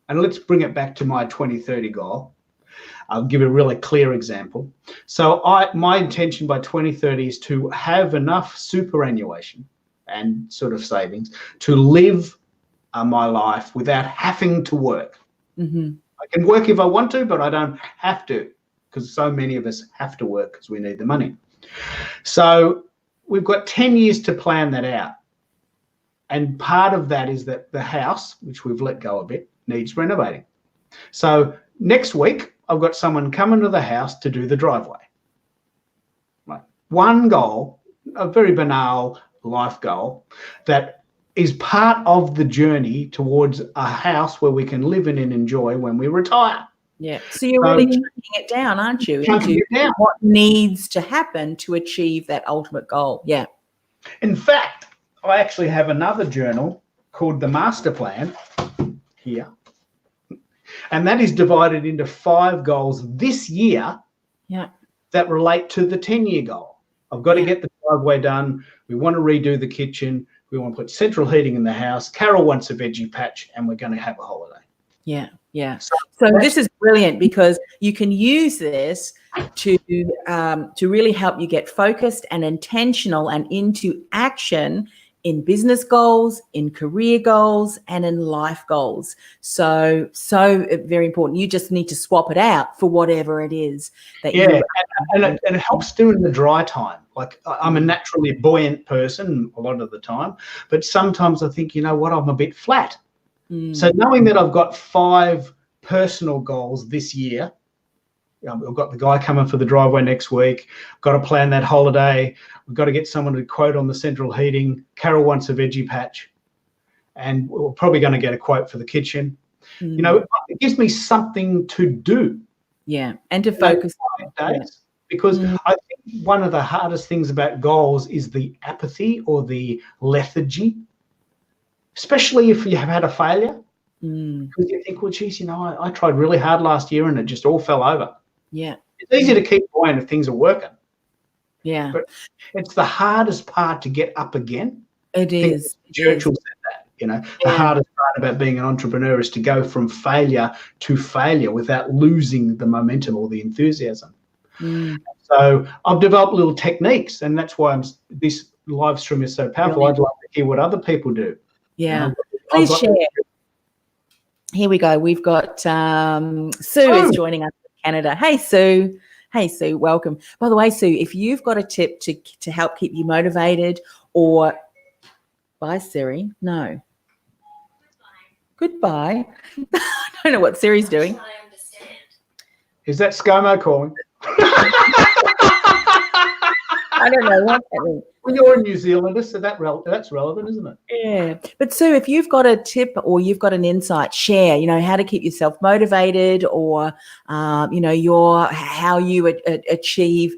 and let's bring it back to my 2030 goal, I'll give a really clear example. So my intention by 2030 is to have enough superannuation and sort of savings to live my life without having to work. I can work if I want to, but I don't have to, because so many of us have to work because we need the money. So we've got 10 years to plan that out. And part of that is that the house, which we've let go a bit, needs renovating. So next week, I've got someone coming to the house to do the driveway. Right. One goal, a very banal life goal, that is part of the journey towards a house where we can live in and enjoy when we retire. Yeah. So you're really chunking it down, aren't you? Into what needs to happen to achieve that ultimate goal. Yeah. In fact, I actually have another journal called the Master Plan here. And that is divided into 5 goals this year that relate to the 10-year goal. I've got to get the driveway done. We want to redo the kitchen. We want to put central heating in the house. Carol wants a veggie patch, and we're going to have a holiday. Yeah. So this is brilliant, because you can use this to really help you get focused and intentional and into action in business goals, in career goals, and in life goals. So very important. You just need to swap it out for whatever it is that you. And it helps do in the dry time. Like, I'm a naturally buoyant person a lot of the time, but sometimes I think, you know what, I'm a bit flat. So knowing that I've got 5 personal goals this year, I've got the guy coming for the driveway next week, got to plan that holiday, we've got to get someone to quote on the central heating, Carol wants a veggie patch, and we're probably going to get a quote for the kitchen. It gives me something to do. Yeah, and to focus on days. Because I think one of the hardest things about goals is the apathy or the lethargy, especially if you have had a failure. Because you think, well, geez, I tried really hard last year and it just all fell over. Yeah. It's easy to keep going if things are working. Yeah. But it's the hardest part to get up again. It is. Churchill said that, the hardest part about being an entrepreneur is to go from failure to failure without losing the momentum or the enthusiasm. So I've developed little techniques, and that's why this live stream is so powerful. Brilliant. I'd like to hear what other people do. Yeah. Please share. Here we go. We've got Sue is joining us from Canada. Hey, Sue. Hey, Sue. Welcome. By the way, Sue, if you've got a tip to help keep you motivated or bye, Siri. No. Goodbye. I don't know what Siri's doing. Is that ScoMo calling? I don't know what's happening. Well, you're a New Zealander, so that's relevant, isn't it? Yeah. But Sue, if you've got a tip or you've got an insight, share, how to keep yourself motivated or, how you achieve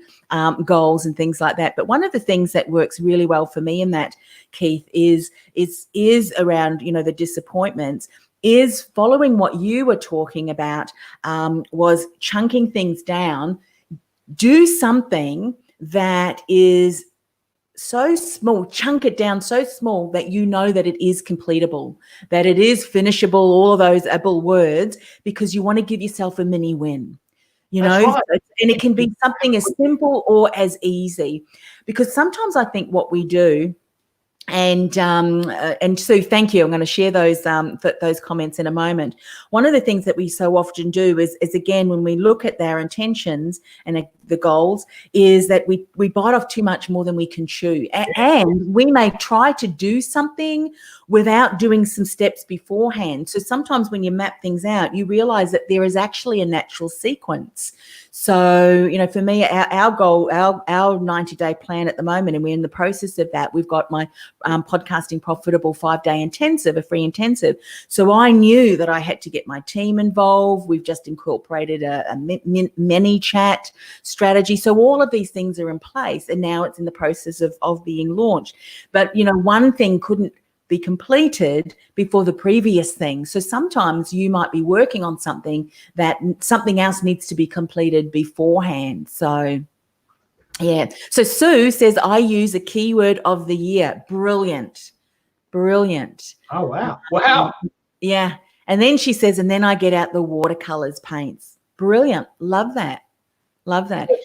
goals and things like that. But one of the things that works really well for me in that, Keith, is around, the disappointments, is following what you were talking about, was chunking things down. Do something that is so small, chunk it down so small that you know that it is completable, that it is finishable, all of those able words, because you want to give yourself a mini win, right. And it can be something as simple or as easy, because sometimes I think what we do, and Sue, thank you. I'm going to share those comments in a moment. One of the things that we so often do is again, when we look at their intentions and the goals, is that we bite off too much more than we can chew. And we may try to do something without doing some steps beforehand. So sometimes when you map things out, you realize that there is actually a natural sequence. So, for me, our goal, our 90-day plan at the moment, and we're in the process of that, we've got my podcasting profitable 5-day intensive, a free intensive. So I knew that I had to get my team involved. We've just incorporated a mini chat strategy. So all of these things are in place, and now it's in the process of being launched. But, one thing couldn't be completed before the previous thing. So sometimes you might be working on something that something else needs to be completed beforehand. So yeah. So Sue says, I use a keyword of the year. Brilliant. Oh, wow. Wow. Yeah. And then she says, and then I get out the watercolors paints. Brilliant. Love that.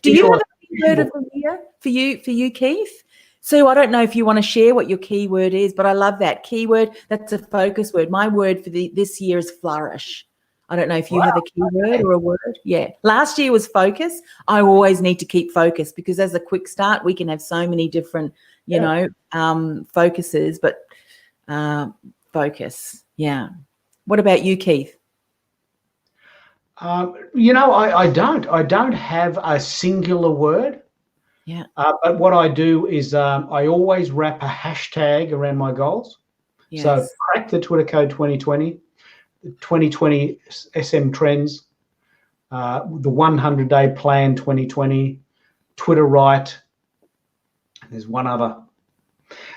Do you have a keyword of the year for you, Keith? Sue, I don't know if you want to share what your keyword is, but I love that keyword. That's a focus word. My word for this year is flourish. I don't know if you have a keyword or a word. Yeah. Last year was focus. I always need to keep focus, because as a quick start, we can have so many different, focuses, but focus. Yeah. What about you, Keith? I don't have a singular word. Yeah. But what I do is I always wrap a hashtag around my goals. Yes. So crack the Twitter code 2020, the 2020 SM trends, the 100-day plan 2020, Twitter right. There's one other,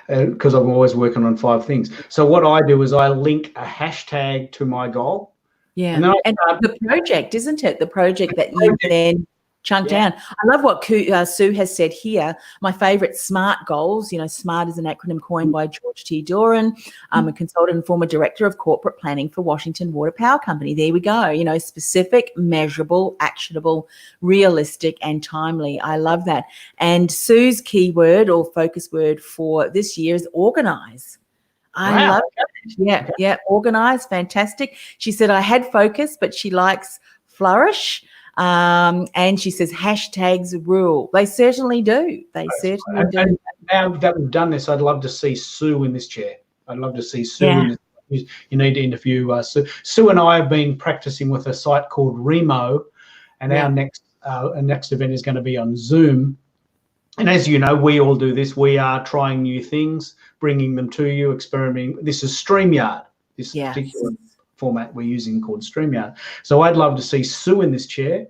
because I'm always working on 5 things. So what I do is I link a hashtag to my goal. Yeah. And the project, isn't it? The project that you then chunk down. I love what Sue has said here. My favorite SMART goals, SMART is an acronym coined by George T. Doran, a consultant and former director of corporate planning for Washington Water Power Company. There we go. Specific, measurable, actionable, realistic, and timely. I love that. And Sue's keyword or focus word for this year is organize. I love that. Yeah. Organize. Fantastic. She said, I had focus, but she likes flourish. And she says hashtags rule. They certainly do. They certainly do. And now that we've done this, I'd love to see Sue in this chair. I'd love to see Sue in this. You need to interview Sue. Sue and I have been practicing with a site called Remo, and our next event is going to be on Zoom. And as you know, we all do this. We are trying new things, bringing them to you, experimenting. This is StreamYard, this particular format we're using called StreamYard. So I'd love to see Sue in this chair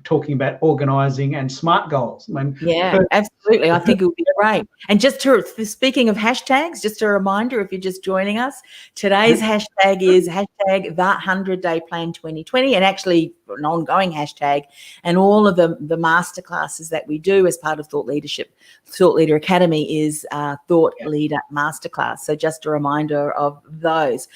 talking about organising and SMART goals. Absolutely. Absolutely. I think it would be great. And speaking of hashtags, just a reminder, if you're just joining us, today's hashtag is hashtag the 100-day plan 2020, and actually an ongoing hashtag. And all of the masterclasses that we do as part of Thought Leader Academy is Thought Leader Masterclass. So just a reminder of those.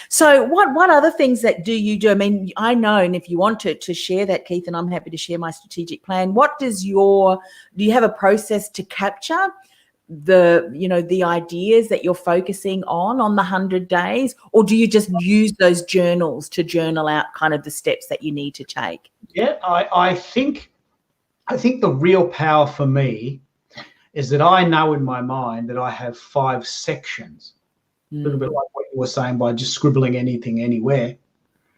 So what other things that do you do? I mean, I know, and if you want to share that, Keith, and I'm happy to share my strategic plan. Do you have a process to capture the ideas that you're focusing on the 100 days, or do you just use those journals to journal out kind of the steps that you need to take? Yeah, I think the real power for me is that I know in my mind that I have 5 sections. A little bit like what you were saying by just scribbling anything anywhere.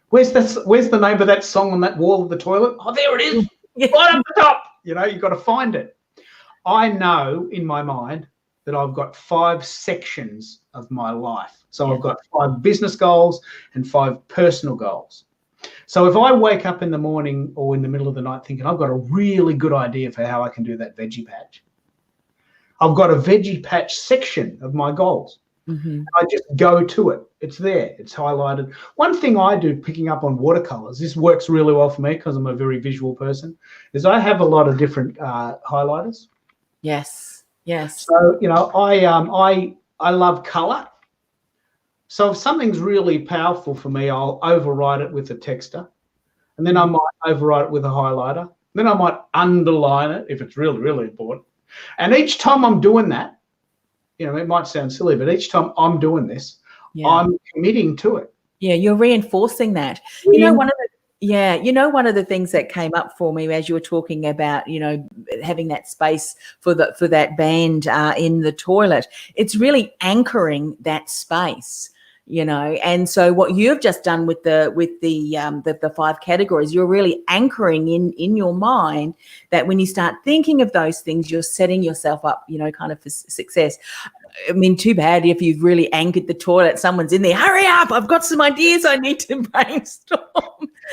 Where's the name of that song on that wall of the toilet? Oh, there it is, right up the top. You've got to find it. I know in my mind that I've got 5 sections of my life. So I've got 5 business goals and 5 personal goals. So if I wake up in the morning or in the middle of the night thinking I've got a really good idea for how I can do that veggie patch, I've got a veggie patch section of my goals. Mm-hmm. I just go to it. It's there. It's highlighted. One thing I do, picking up on watercolors, this works really well for me because I'm a very visual person, is I have a lot of different highlighters. Yes. So I love color. So if something's really powerful for me, I'll override it with a texter, and then I might override it with a highlighter. Then I might underline it if it's really, really important. And each time I'm doing that, it might sound silly, but each time I'm doing this, I'm committing to it. Yeah, you're reinforcing that. One of the things that came up for me as you were talking about, having that space for that band in the toilet, it's really anchoring that space. And so what you've just done with the 5 categories, you're really anchoring in your mind that when you start thinking of those things, you're setting yourself up, kind of for success. I mean, too bad if you've really anchored the toilet, someone's in there, hurry up, I've got some ideas I need to brainstorm.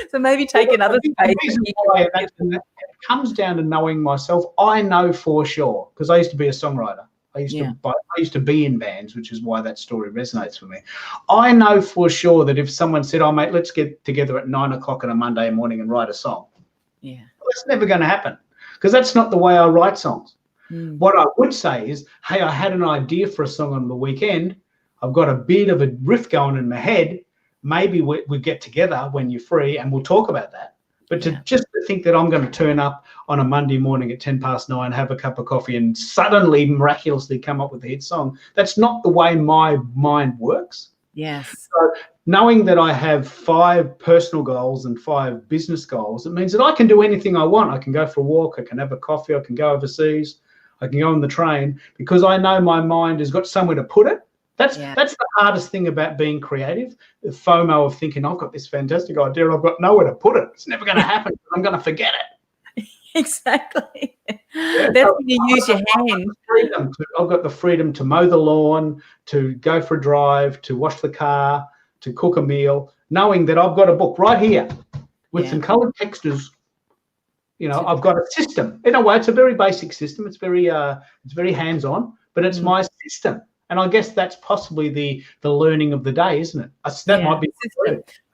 So maybe take another space. It comes down to knowing myself. I know for sure, because I used to be a songwriter. I used to be in bands, which is why that story resonates for me. I know for sure that if someone said, "Oh, mate, let's get together at 9 o'clock on a Monday morning and write a song," that's never going to happen, because that's not the way I write songs. What I would say is, hey, I had an idea for a song on the weekend. I've got a bit of a riff going in my head. Maybe we get together when you're free and we'll talk about that. But to think that I'm going to turn up on a Monday morning at 9:10, have a cup of coffee and suddenly miraculously come up with a hit song, that's not the way my mind works. Yes. So knowing that I have 5 personal goals and 5 business goals, it means that I can do anything I want. I can go for a walk, I can have a coffee, I can go overseas, I can go on the train, because I know my mind has got somewhere to put it. That's the hardest thing about being creative, the FOMO of thinking, I've got this fantastic idea, I've got nowhere to put it. It's never going to happen. I'm going to forget it. Exactly. That's when you use your hand. I've got the freedom to mow the lawn, to go for a drive, to wash the car, to cook a meal, knowing that I've got a book right here with some coloured textures. I've got a system. In a way, it's a very basic system. It's very hands-on, but it's my system. And I guess that's possibly the learning of the day, isn't it? That might be.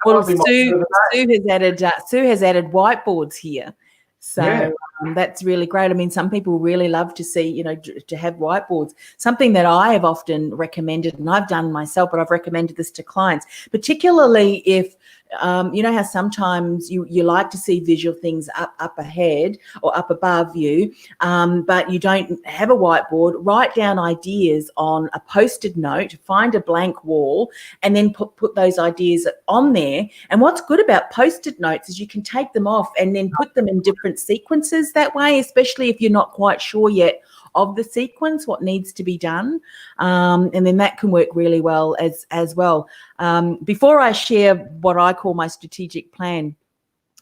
Well, Sue has added whiteboards here, so that's really great. I mean, some people really love to see, to have whiteboards. Something that I have often recommended, and I've done myself, but I've recommended this to clients, particularly if how sometimes you like to see visual things up ahead or up above you, but you don't have a whiteboard. Write down ideas on a post-it note, find a blank wall, and then put those ideas on there. And what's good about post-it notes is you can take them off and then put them in different sequences that way, especially if you're not quite sure yet of the sequence, what needs to be done, and then that can work really well as well. Before I share what I call my strategic plan,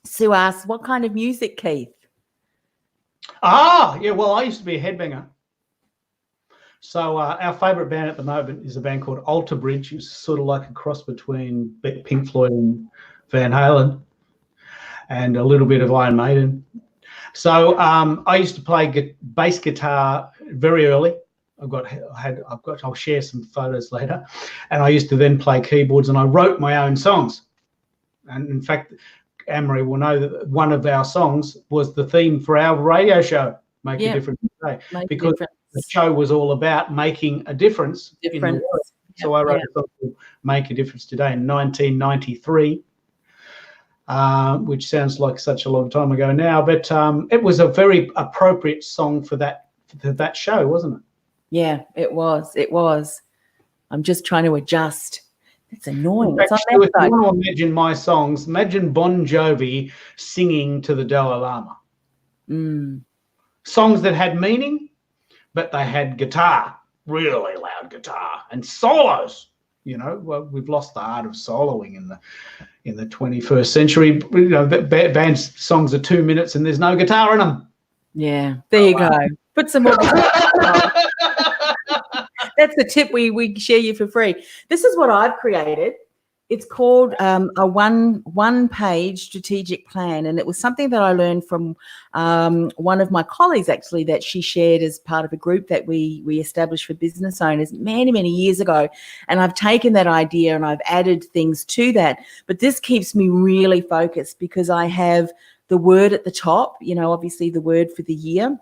Sue asks, what kind of music, Keith? Well, I used to be a headbanger. So our favourite band at the moment is a band called Alter Bridge, which is sort of like a cross between Pink Floyd and Van Halen, and a little bit of Iron Maiden. So I used to play bass guitar very early. I'll share some photos later. And I used to then play keyboards, and I wrote my own songs. And in fact, Anne-Marie will know that one of our songs was the theme for our radio show, Make a Difference Today, because the show was all about making a difference in the world. So I wrote a song called Make a Difference Today in 1993, which sounds like such a long time ago now, but it was a very appropriate song for that show, wasn't it? Yeah, it was. I'm just trying to adjust. It's annoying. Fact, if you want to imagine my songs, imagine Bon Jovi singing to the Dalai Lama. Songs that had meaning, but they had guitar, really loud guitar, and solos. Well, we've lost the art of soloing in the 21st century. Bands' songs are 2 minutes and there's no guitar in them. Yeah, there you go. Put some more. That's the tip we share you for free. This is what I've created. It's called a one-page strategic plan, and it was something that I learned from one of my colleagues, actually, that she shared as part of a group that we established for business owners many years ago. And I've taken that idea and I've added things to that. But this keeps me really focused because I have the word at the top, obviously the word for the year.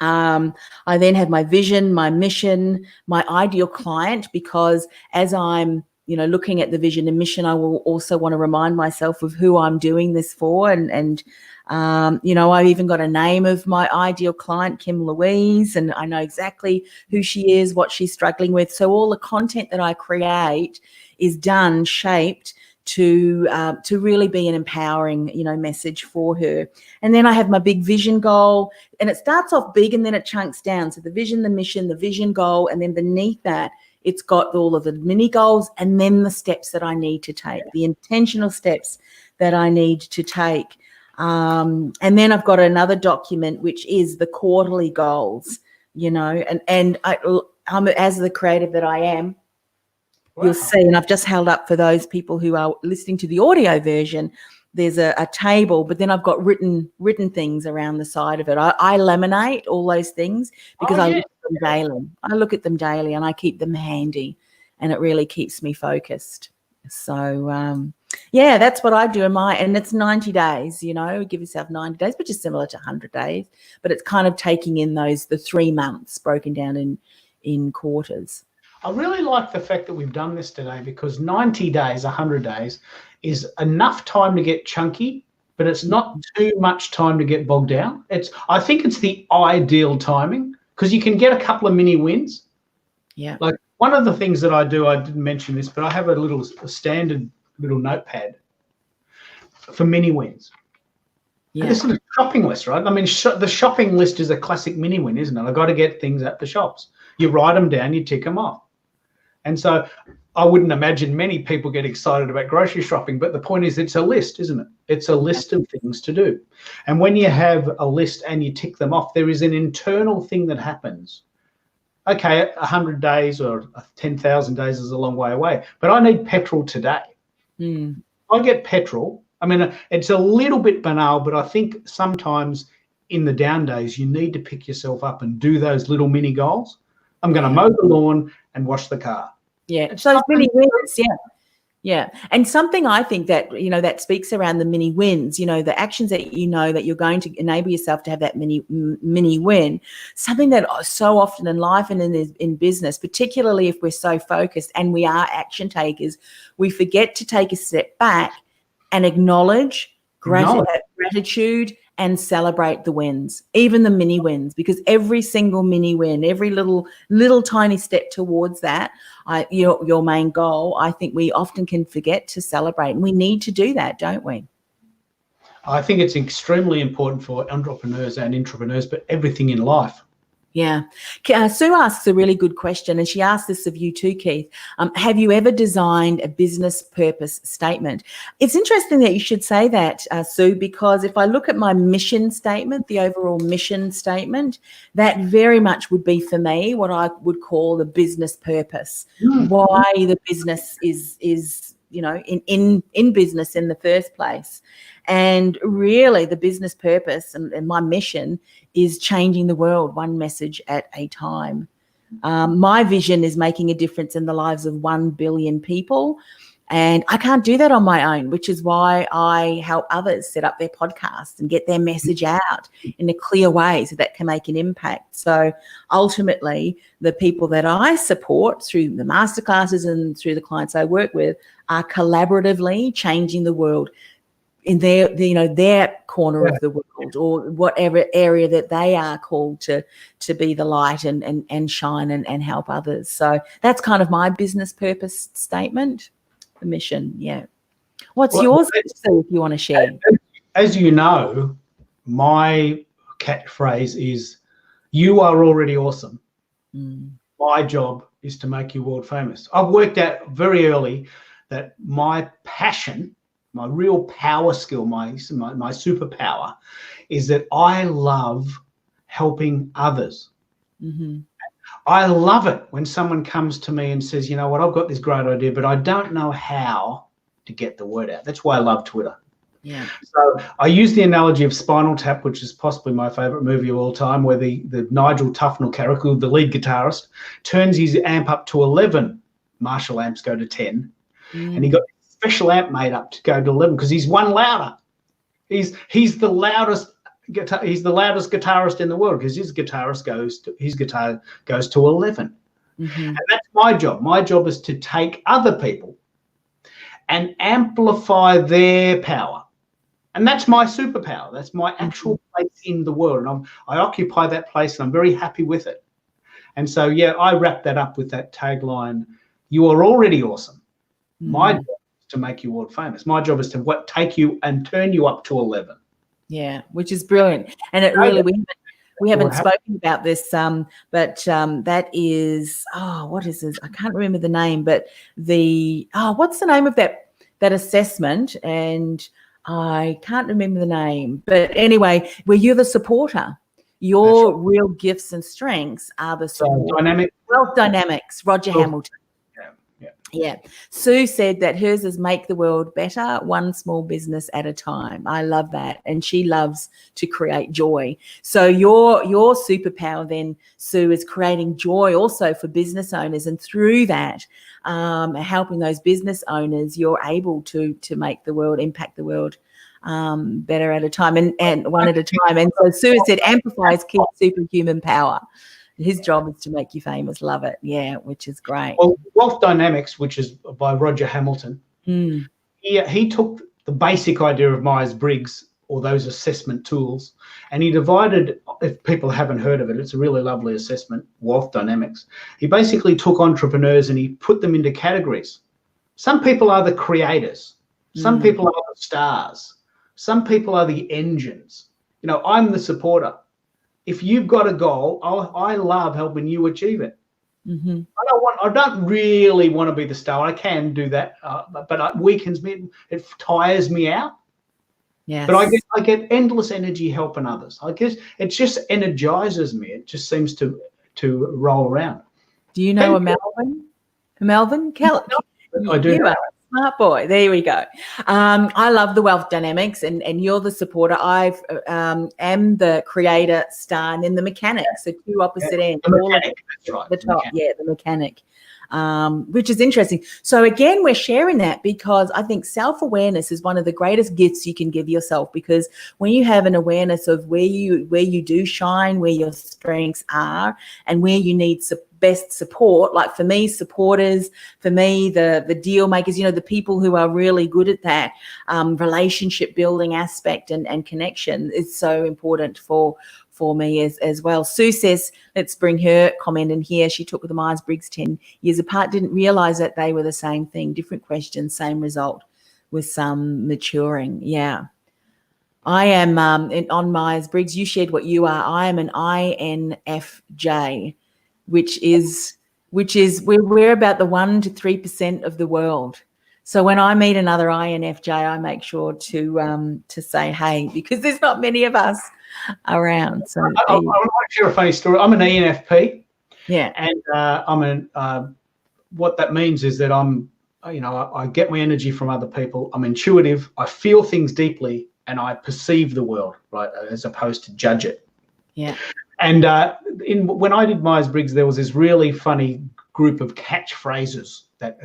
I then have my vision, my mission, my ideal client, because as I'm looking at the vision and mission, I will also want to remind myself of who I'm doing this for. And I've even got a name of my ideal client, Kim Louise, and I know exactly who she is, what she's struggling with. So all the content that I create is shaped to really be an empowering, message for her. And then I have my big vision goal, and it starts off big and then it chunks down. So the vision, the mission, the vision goal, and then beneath that, it's got all of the mini goals and then the steps that I need to take, the intentional steps that I need to take. And then I've got another document, which is the quarterly goals, and I'm, as the creative that I am, you'll see, and I've just held up for those people who are listening to the audio version, there's a table, but then I've got written things around the side of it. I laminate all those things because I look at them daily. I look at them daily and I keep them handy, and it really keeps me focused. So, that's what I do and it's 90 days, give yourself 90 days, which is similar to 100 days, but it's kind of taking in the 3 months broken down in quarters. I really like the fact that we've done this today, because 90 days, 100 days is enough time to get chunky, but it's not too much time to get bogged down. I think it's the ideal timing, because you can get a couple of mini wins. Yeah. Like one of the things that I do, I didn't mention this, but I have a standard little notepad for mini wins. Yeah. This is a shopping list, right? I mean, the shopping list is a classic mini win, isn't it? I've got to get things at the shops. You write them down, you tick them off. And so I wouldn't imagine many people get excited about grocery shopping, but the point is it's a list, isn't it? It's a list of things to do. And when you have a list and you tick them off, there is an internal thing that happens. Okay, 100 days or 10,000 days is a long way away, but I need petrol today. I get petrol. I mean, it's a little bit banal, but I think sometimes in the down days, you need to pick yourself up and do those little mini goals. I'm going to mow the lawn and wash the car. Yeah, so those mini wins, yeah. And something I think that, that speaks around the mini wins, the actions that that you're going to enable yourself to have that mini win, something that so often in life and in business, particularly if we're so focused and we are action takers, we forget to take a step back and acknowledge gratitude and celebrate the wins, even the mini wins, because every single mini win, every little tiny step towards that, your main goal, I think we often can forget to celebrate, and we need to do that, don't we? I think it's extremely important for entrepreneurs and intrapreneurs, but everything in life. Yeah. Sue asks a really good question, and she asked this of you too, Keith. Have you ever designed a business purpose statement? It's interesting that you should say that, Sue, because if I look at my mission statement, the overall mission statement, that very much would be for me what I would call the business purpose. Why the business is in business in the first place. And really the business purpose and my mission is changing the world one message at a time. My vision is making a difference in the lives of 1 billion people. And I can't do that on my own, which is why I help others set up their podcasts and get their message out in a clear way so that can make an impact. So ultimately, the people that I support through the masterclasses and through the clients I work with are collaboratively changing the world in their corner of the world, or whatever area that they are called to be the light and shine and help others. So that's kind of my business purpose statement. The mission, yeah. What's yours, so if you want to share? As you know, my catchphrase is, "You are already awesome. My job is to make you world famous." I've worked out very early that my passion, my real power skill, my superpower, is that I love helping others. I love it when someone comes to me and says, "You know what, I've got this great idea, but I don't know how to get the word out." That's why I love Twitter. Yeah. So I use the analogy of Spinal Tap, which is possibly my favorite movie of all time, where the Nigel Tufnell character, the lead guitarist, turns his amp up to 11. Marshall amps go to 10. And he got a special amp made up to go to 11 because he's one louder. He's the loudest guitar, he's the loudest guitarist in the world because his guitar goes to 11. And that's my job. My job is to take other people and amplify their power. And that's my superpower. That's my actual place in the world. And I occupy that place and I'm very happy with it. And so, yeah, I wrap that up with that tagline, "You are already awesome. My job is to make you world famous. My job is to take you and turn you up to 11. Yeah, which is brilliant. And it really, we haven't spoken about this, but that is, what is this? I can't remember the name, but what's the name of that assessment? And I can't remember the name. But anyway, where you're the supporter. Your real gifts and strengths are the support. Wealth Dynamics, Roger Hamilton. Yeah. Sue said that hers is make the world better, one small business at a time. I love that. And she loves to create joy. So your superpower then, Sue, is creating joy also for business owners. And through that, helping those business owners, you're able to make the world, impact the world better at a time and one at a time. And so Sue said, amplifies key superhuman power. His job is to make you famous. Love it. Yeah, which is great. Well, Wealth Dynamics, which is by Roger Hamilton, he took the basic idea of Myers-Briggs, or those assessment tools, and he divided, if people haven't heard of it, it's a really lovely assessment, Wealth Dynamics. He basically took entrepreneurs and he put them into categories. Some people are the creators. Some people are the stars. Some people are the engines. You know, I'm the supporter. If you've got a goal, I love helping you achieve it. I don't really want to be the star. I can do that, but it weakens me. It tires me out. Yes. But I get endless energy helping others. I guess it just energizes me. It just seems to roll around. Do you know a Melvin? Melvin Keller? I do. You are a smart boy. There we go. I love the Wealth Dynamics, and you're the supporter. I am the creator, star, and then the mechanic. So two opposite ends. The mechanic, that's right. The top, the mechanic. Which is interesting. So again, we're sharing that because I think self-awareness is one of the greatest gifts you can give yourself, because when you have an awareness of where you do shine, where your strengths are, and where you need best support, like for me, supporters, for me, the deal makers, the people who are really good at that relationship building aspect and connection is so important for me as well. Sue says, let's bring her comment in here. She took the Myers-Briggs 10 years apart, didn't realize that they were the same thing, different questions, same result, with some maturing. Yeah. I am on Myers-Briggs. You shared what you are. I am an INFJ, which is we're about the 1 to 3% of the world. So when I meet another INFJ, I make sure to say hey, because there's not many of us around. So I want to share a funny story. I'm an ENFP. Yeah. And what that means is that I'm I get my energy from other people. I'm intuitive. I feel things deeply, and I perceive the world, right, as opposed to judge it. Yeah. And when I did Myers-Briggs, there was this really funny group of catchphrases that.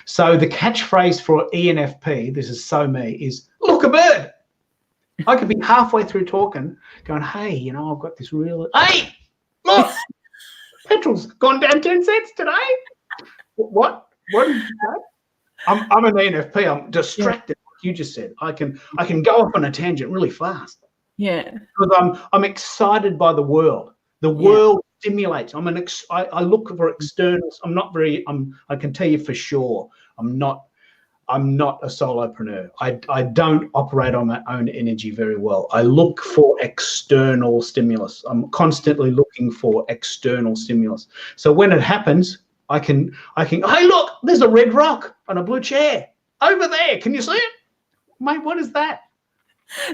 So the catchphrase for ENFP, this is so me, is "look a bird." I could be halfway through talking, going, "Hey, I've got this real. Hey, look, petrol's gone down 10 cents today." What? What did you say? I'm an ENFP. I'm distracted. Like you just said, I can go off on a tangent really fast. Yeah. Because I'm excited by the world. The world stimulates. I look for externals. I can tell you for sure, I'm not a solopreneur. I don't operate on my own energy very well. I look for external stimulus. I'm constantly looking for external stimulus. So when it happens, I can, hey, look, there's a red rock on a blue chair over there. Can you see it? Mate, what is that?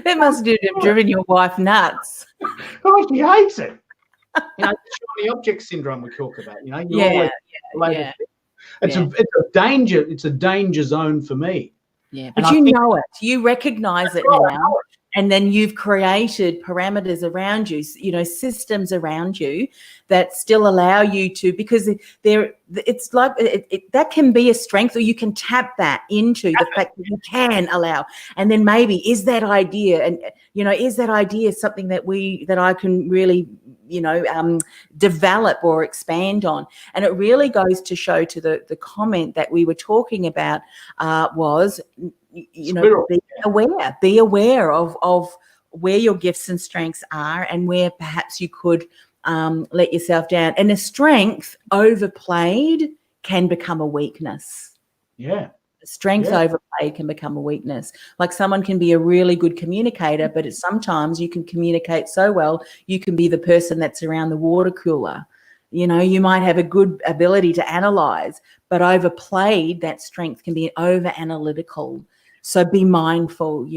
That must have driven your wife nuts. Oh, she hates it. Shiny object syndrome we talk about. It's a danger zone for me. Yeah, but you know it. You recognise it now, and then you've created parameters around you, systems around you that still allow you to, because it's like that can be a strength, or you can tap that into the fact that you can allow. And then maybe is that idea something that I can really develop or expand on. And it really goes to show to the comment that we were talking about was, be aware of where your gifts and strengths are, and where perhaps you could let yourself down. And a strength overplayed can become a weakness. Yeah. Strength overplayed can become a weakness. Like someone can be a really good communicator, but sometimes you can communicate so well, you can be the person that's around the water cooler. You might have a good ability to analyze, but overplayed, that strength can be over analytical. So be mindful,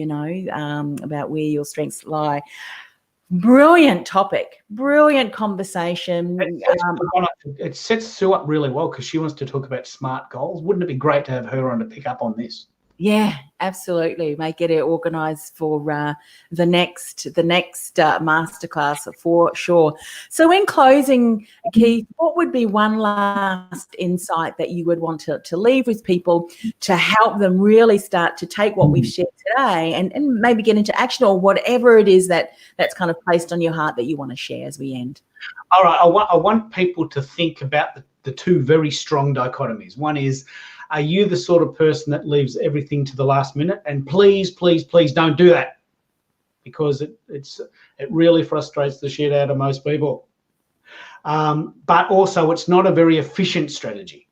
about where your strengths lie. Brilliant topic, brilliant conversation. It sets Sue up really well, because she wants to talk about SMART goals. Wouldn't it be great to have her on to pick up on this? Yeah, absolutely. May get it organised for the next masterclass for sure. So in closing, Keith, what would be one last insight that you would want to leave with people to help them really start to take what we've shared today and maybe get into action, or whatever it is that's kind of placed on your heart that you want to share as we end? All right, I want people to think about the two very strong dichotomies. One is, are you the sort of person that leaves everything to the last minute? And please, please, please don't do that, because it really frustrates the shit out of most people. But also, it's not a very efficient strategy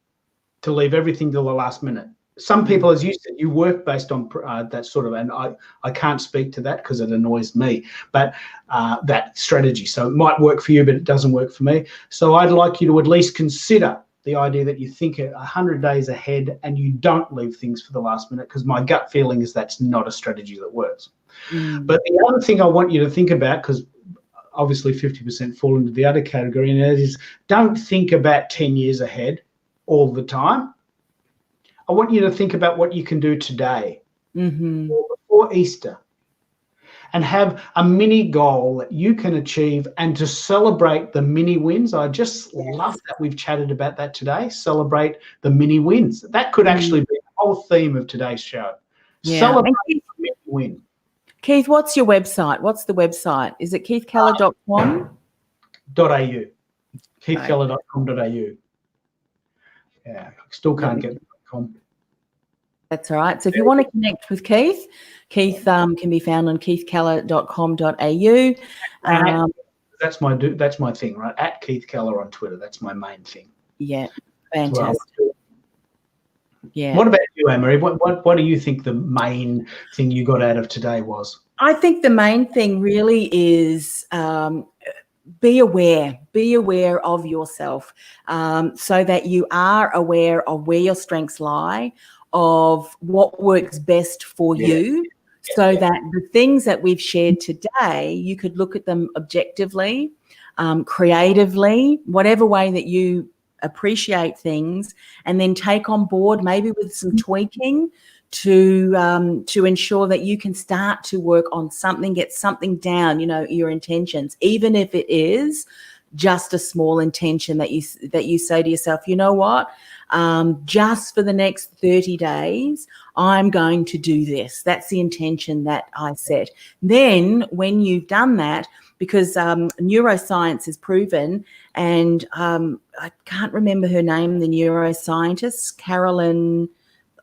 to leave everything to the last minute. Some people, as you said, you work based on that sort of, and I can't speak to that because it annoys me, but that strategy. So it might work for you, but it doesn't work for me. So I'd like you to at least consider the idea that you think 100 days ahead and you don't leave things for the last minute, because my gut feeling is that's not a strategy that works. But the other thing I want you to think about, because obviously 50% fall into the other category, and that is, don't think about 10 years ahead all the time. I want you to think about what you can do today or before Easter, and have a mini goal that you can achieve, and to celebrate the mini wins. I just love that we've chatted about that today. Celebrate the mini wins. That could actually be the whole theme of today's show. Yeah. Celebrate the mini win. Keith, what's your website? What's the website? Is it keithkeller.com? .au. keithkeller.com.au. Yeah, I still can't get .com. That's all right. So if you want to connect with Keith can be found on keithkeller.com.au. That's my thing, right? At Keith Keller on Twitter. That's my main thing. Yeah, fantastic. Yeah. What about you, Anne-Marie? What do you think the main thing you got out of today was? I think the main thing really is be aware of yourself, so that you are aware of where your strengths lie, of what works best for you, so that the things that we've shared today, you could look at them objectively, creatively, whatever way that you appreciate things, and then take on board, maybe with some tweaking, to ensure that you can start to work on something, get something down, your intentions, even if it is just a small intention that you say to yourself, you know what, just for the next 30 days, I'm going to do this. That's the intention that I set. Then when you've done that, because neuroscience is proven, and I can't remember her name, the neuroscientist, Carolyn,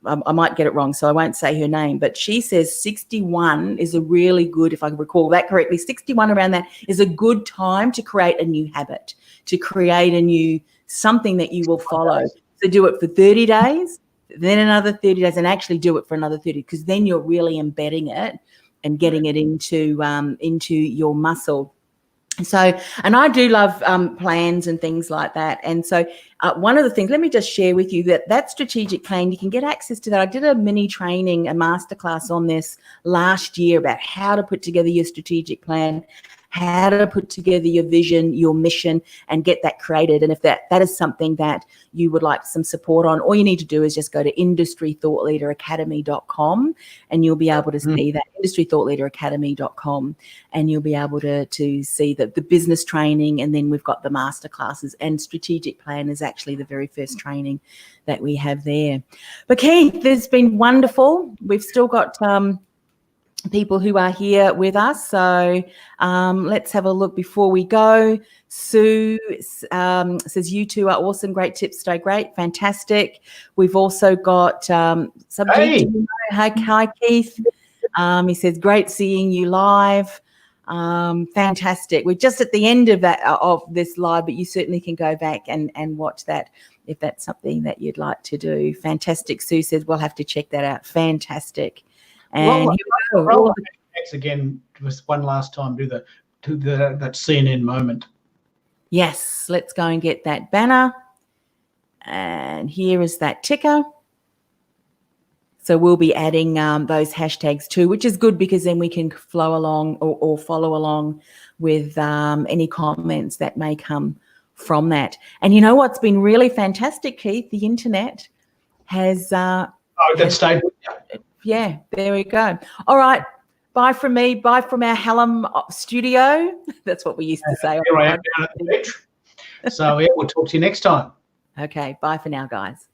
I might get it wrong, so I won't say her name, but she says 61 is a really good, if I recall that correctly, 61 around that is a good time to create a new habit, to create a new something that you will follow. So do it for 30 days, then another 30 days, and actually do it for another 30, because then you're really embedding it and getting it into your muscle. So, and I do love plans and things like that. And so one of the things, let me just share with you that strategic plan, you can get access to that. I did a mini training, a masterclass on this last year about how to put together your strategic plan, how to put together your vision, your mission, and get that created. And if that is something that you would like some support on, all you need to do is just go to industrythoughtleaderacademy.com, and you'll be able to see that, industrythoughtleaderacademy.com, and you'll be able to see the business training, and then we've got the masterclasses, and strategic plan is actually the very first training that we have there. But Keith, it's been wonderful. We've still got people who are here with us, so let's have a look before we go. Sue says, you two are awesome, great tips today, great, fantastic. We've also got Hey. Hi Keith. He says, great seeing you live. Fantastic. We're just at the end of this live, but you certainly can go back and watch that if that's something that you'd like to do. Fantastic. Sue says, we'll have to check that out. Fantastic. And roll again, just one last time, do that CNN moment. Yes, let's go and get that banner. And here is that ticker. So we'll be adding those hashtags too, which is good, because then we can flow along or follow along with any comments that may come from that. And you know what's been really fantastic, Keith? The internet has... that stayed with you. Yeah, there we go. All right. Bye from me. Bye from our Hallam studio. That's what we used to say. Here I am down at the beach. So we'll talk to you next time. Okay. Bye for now, guys.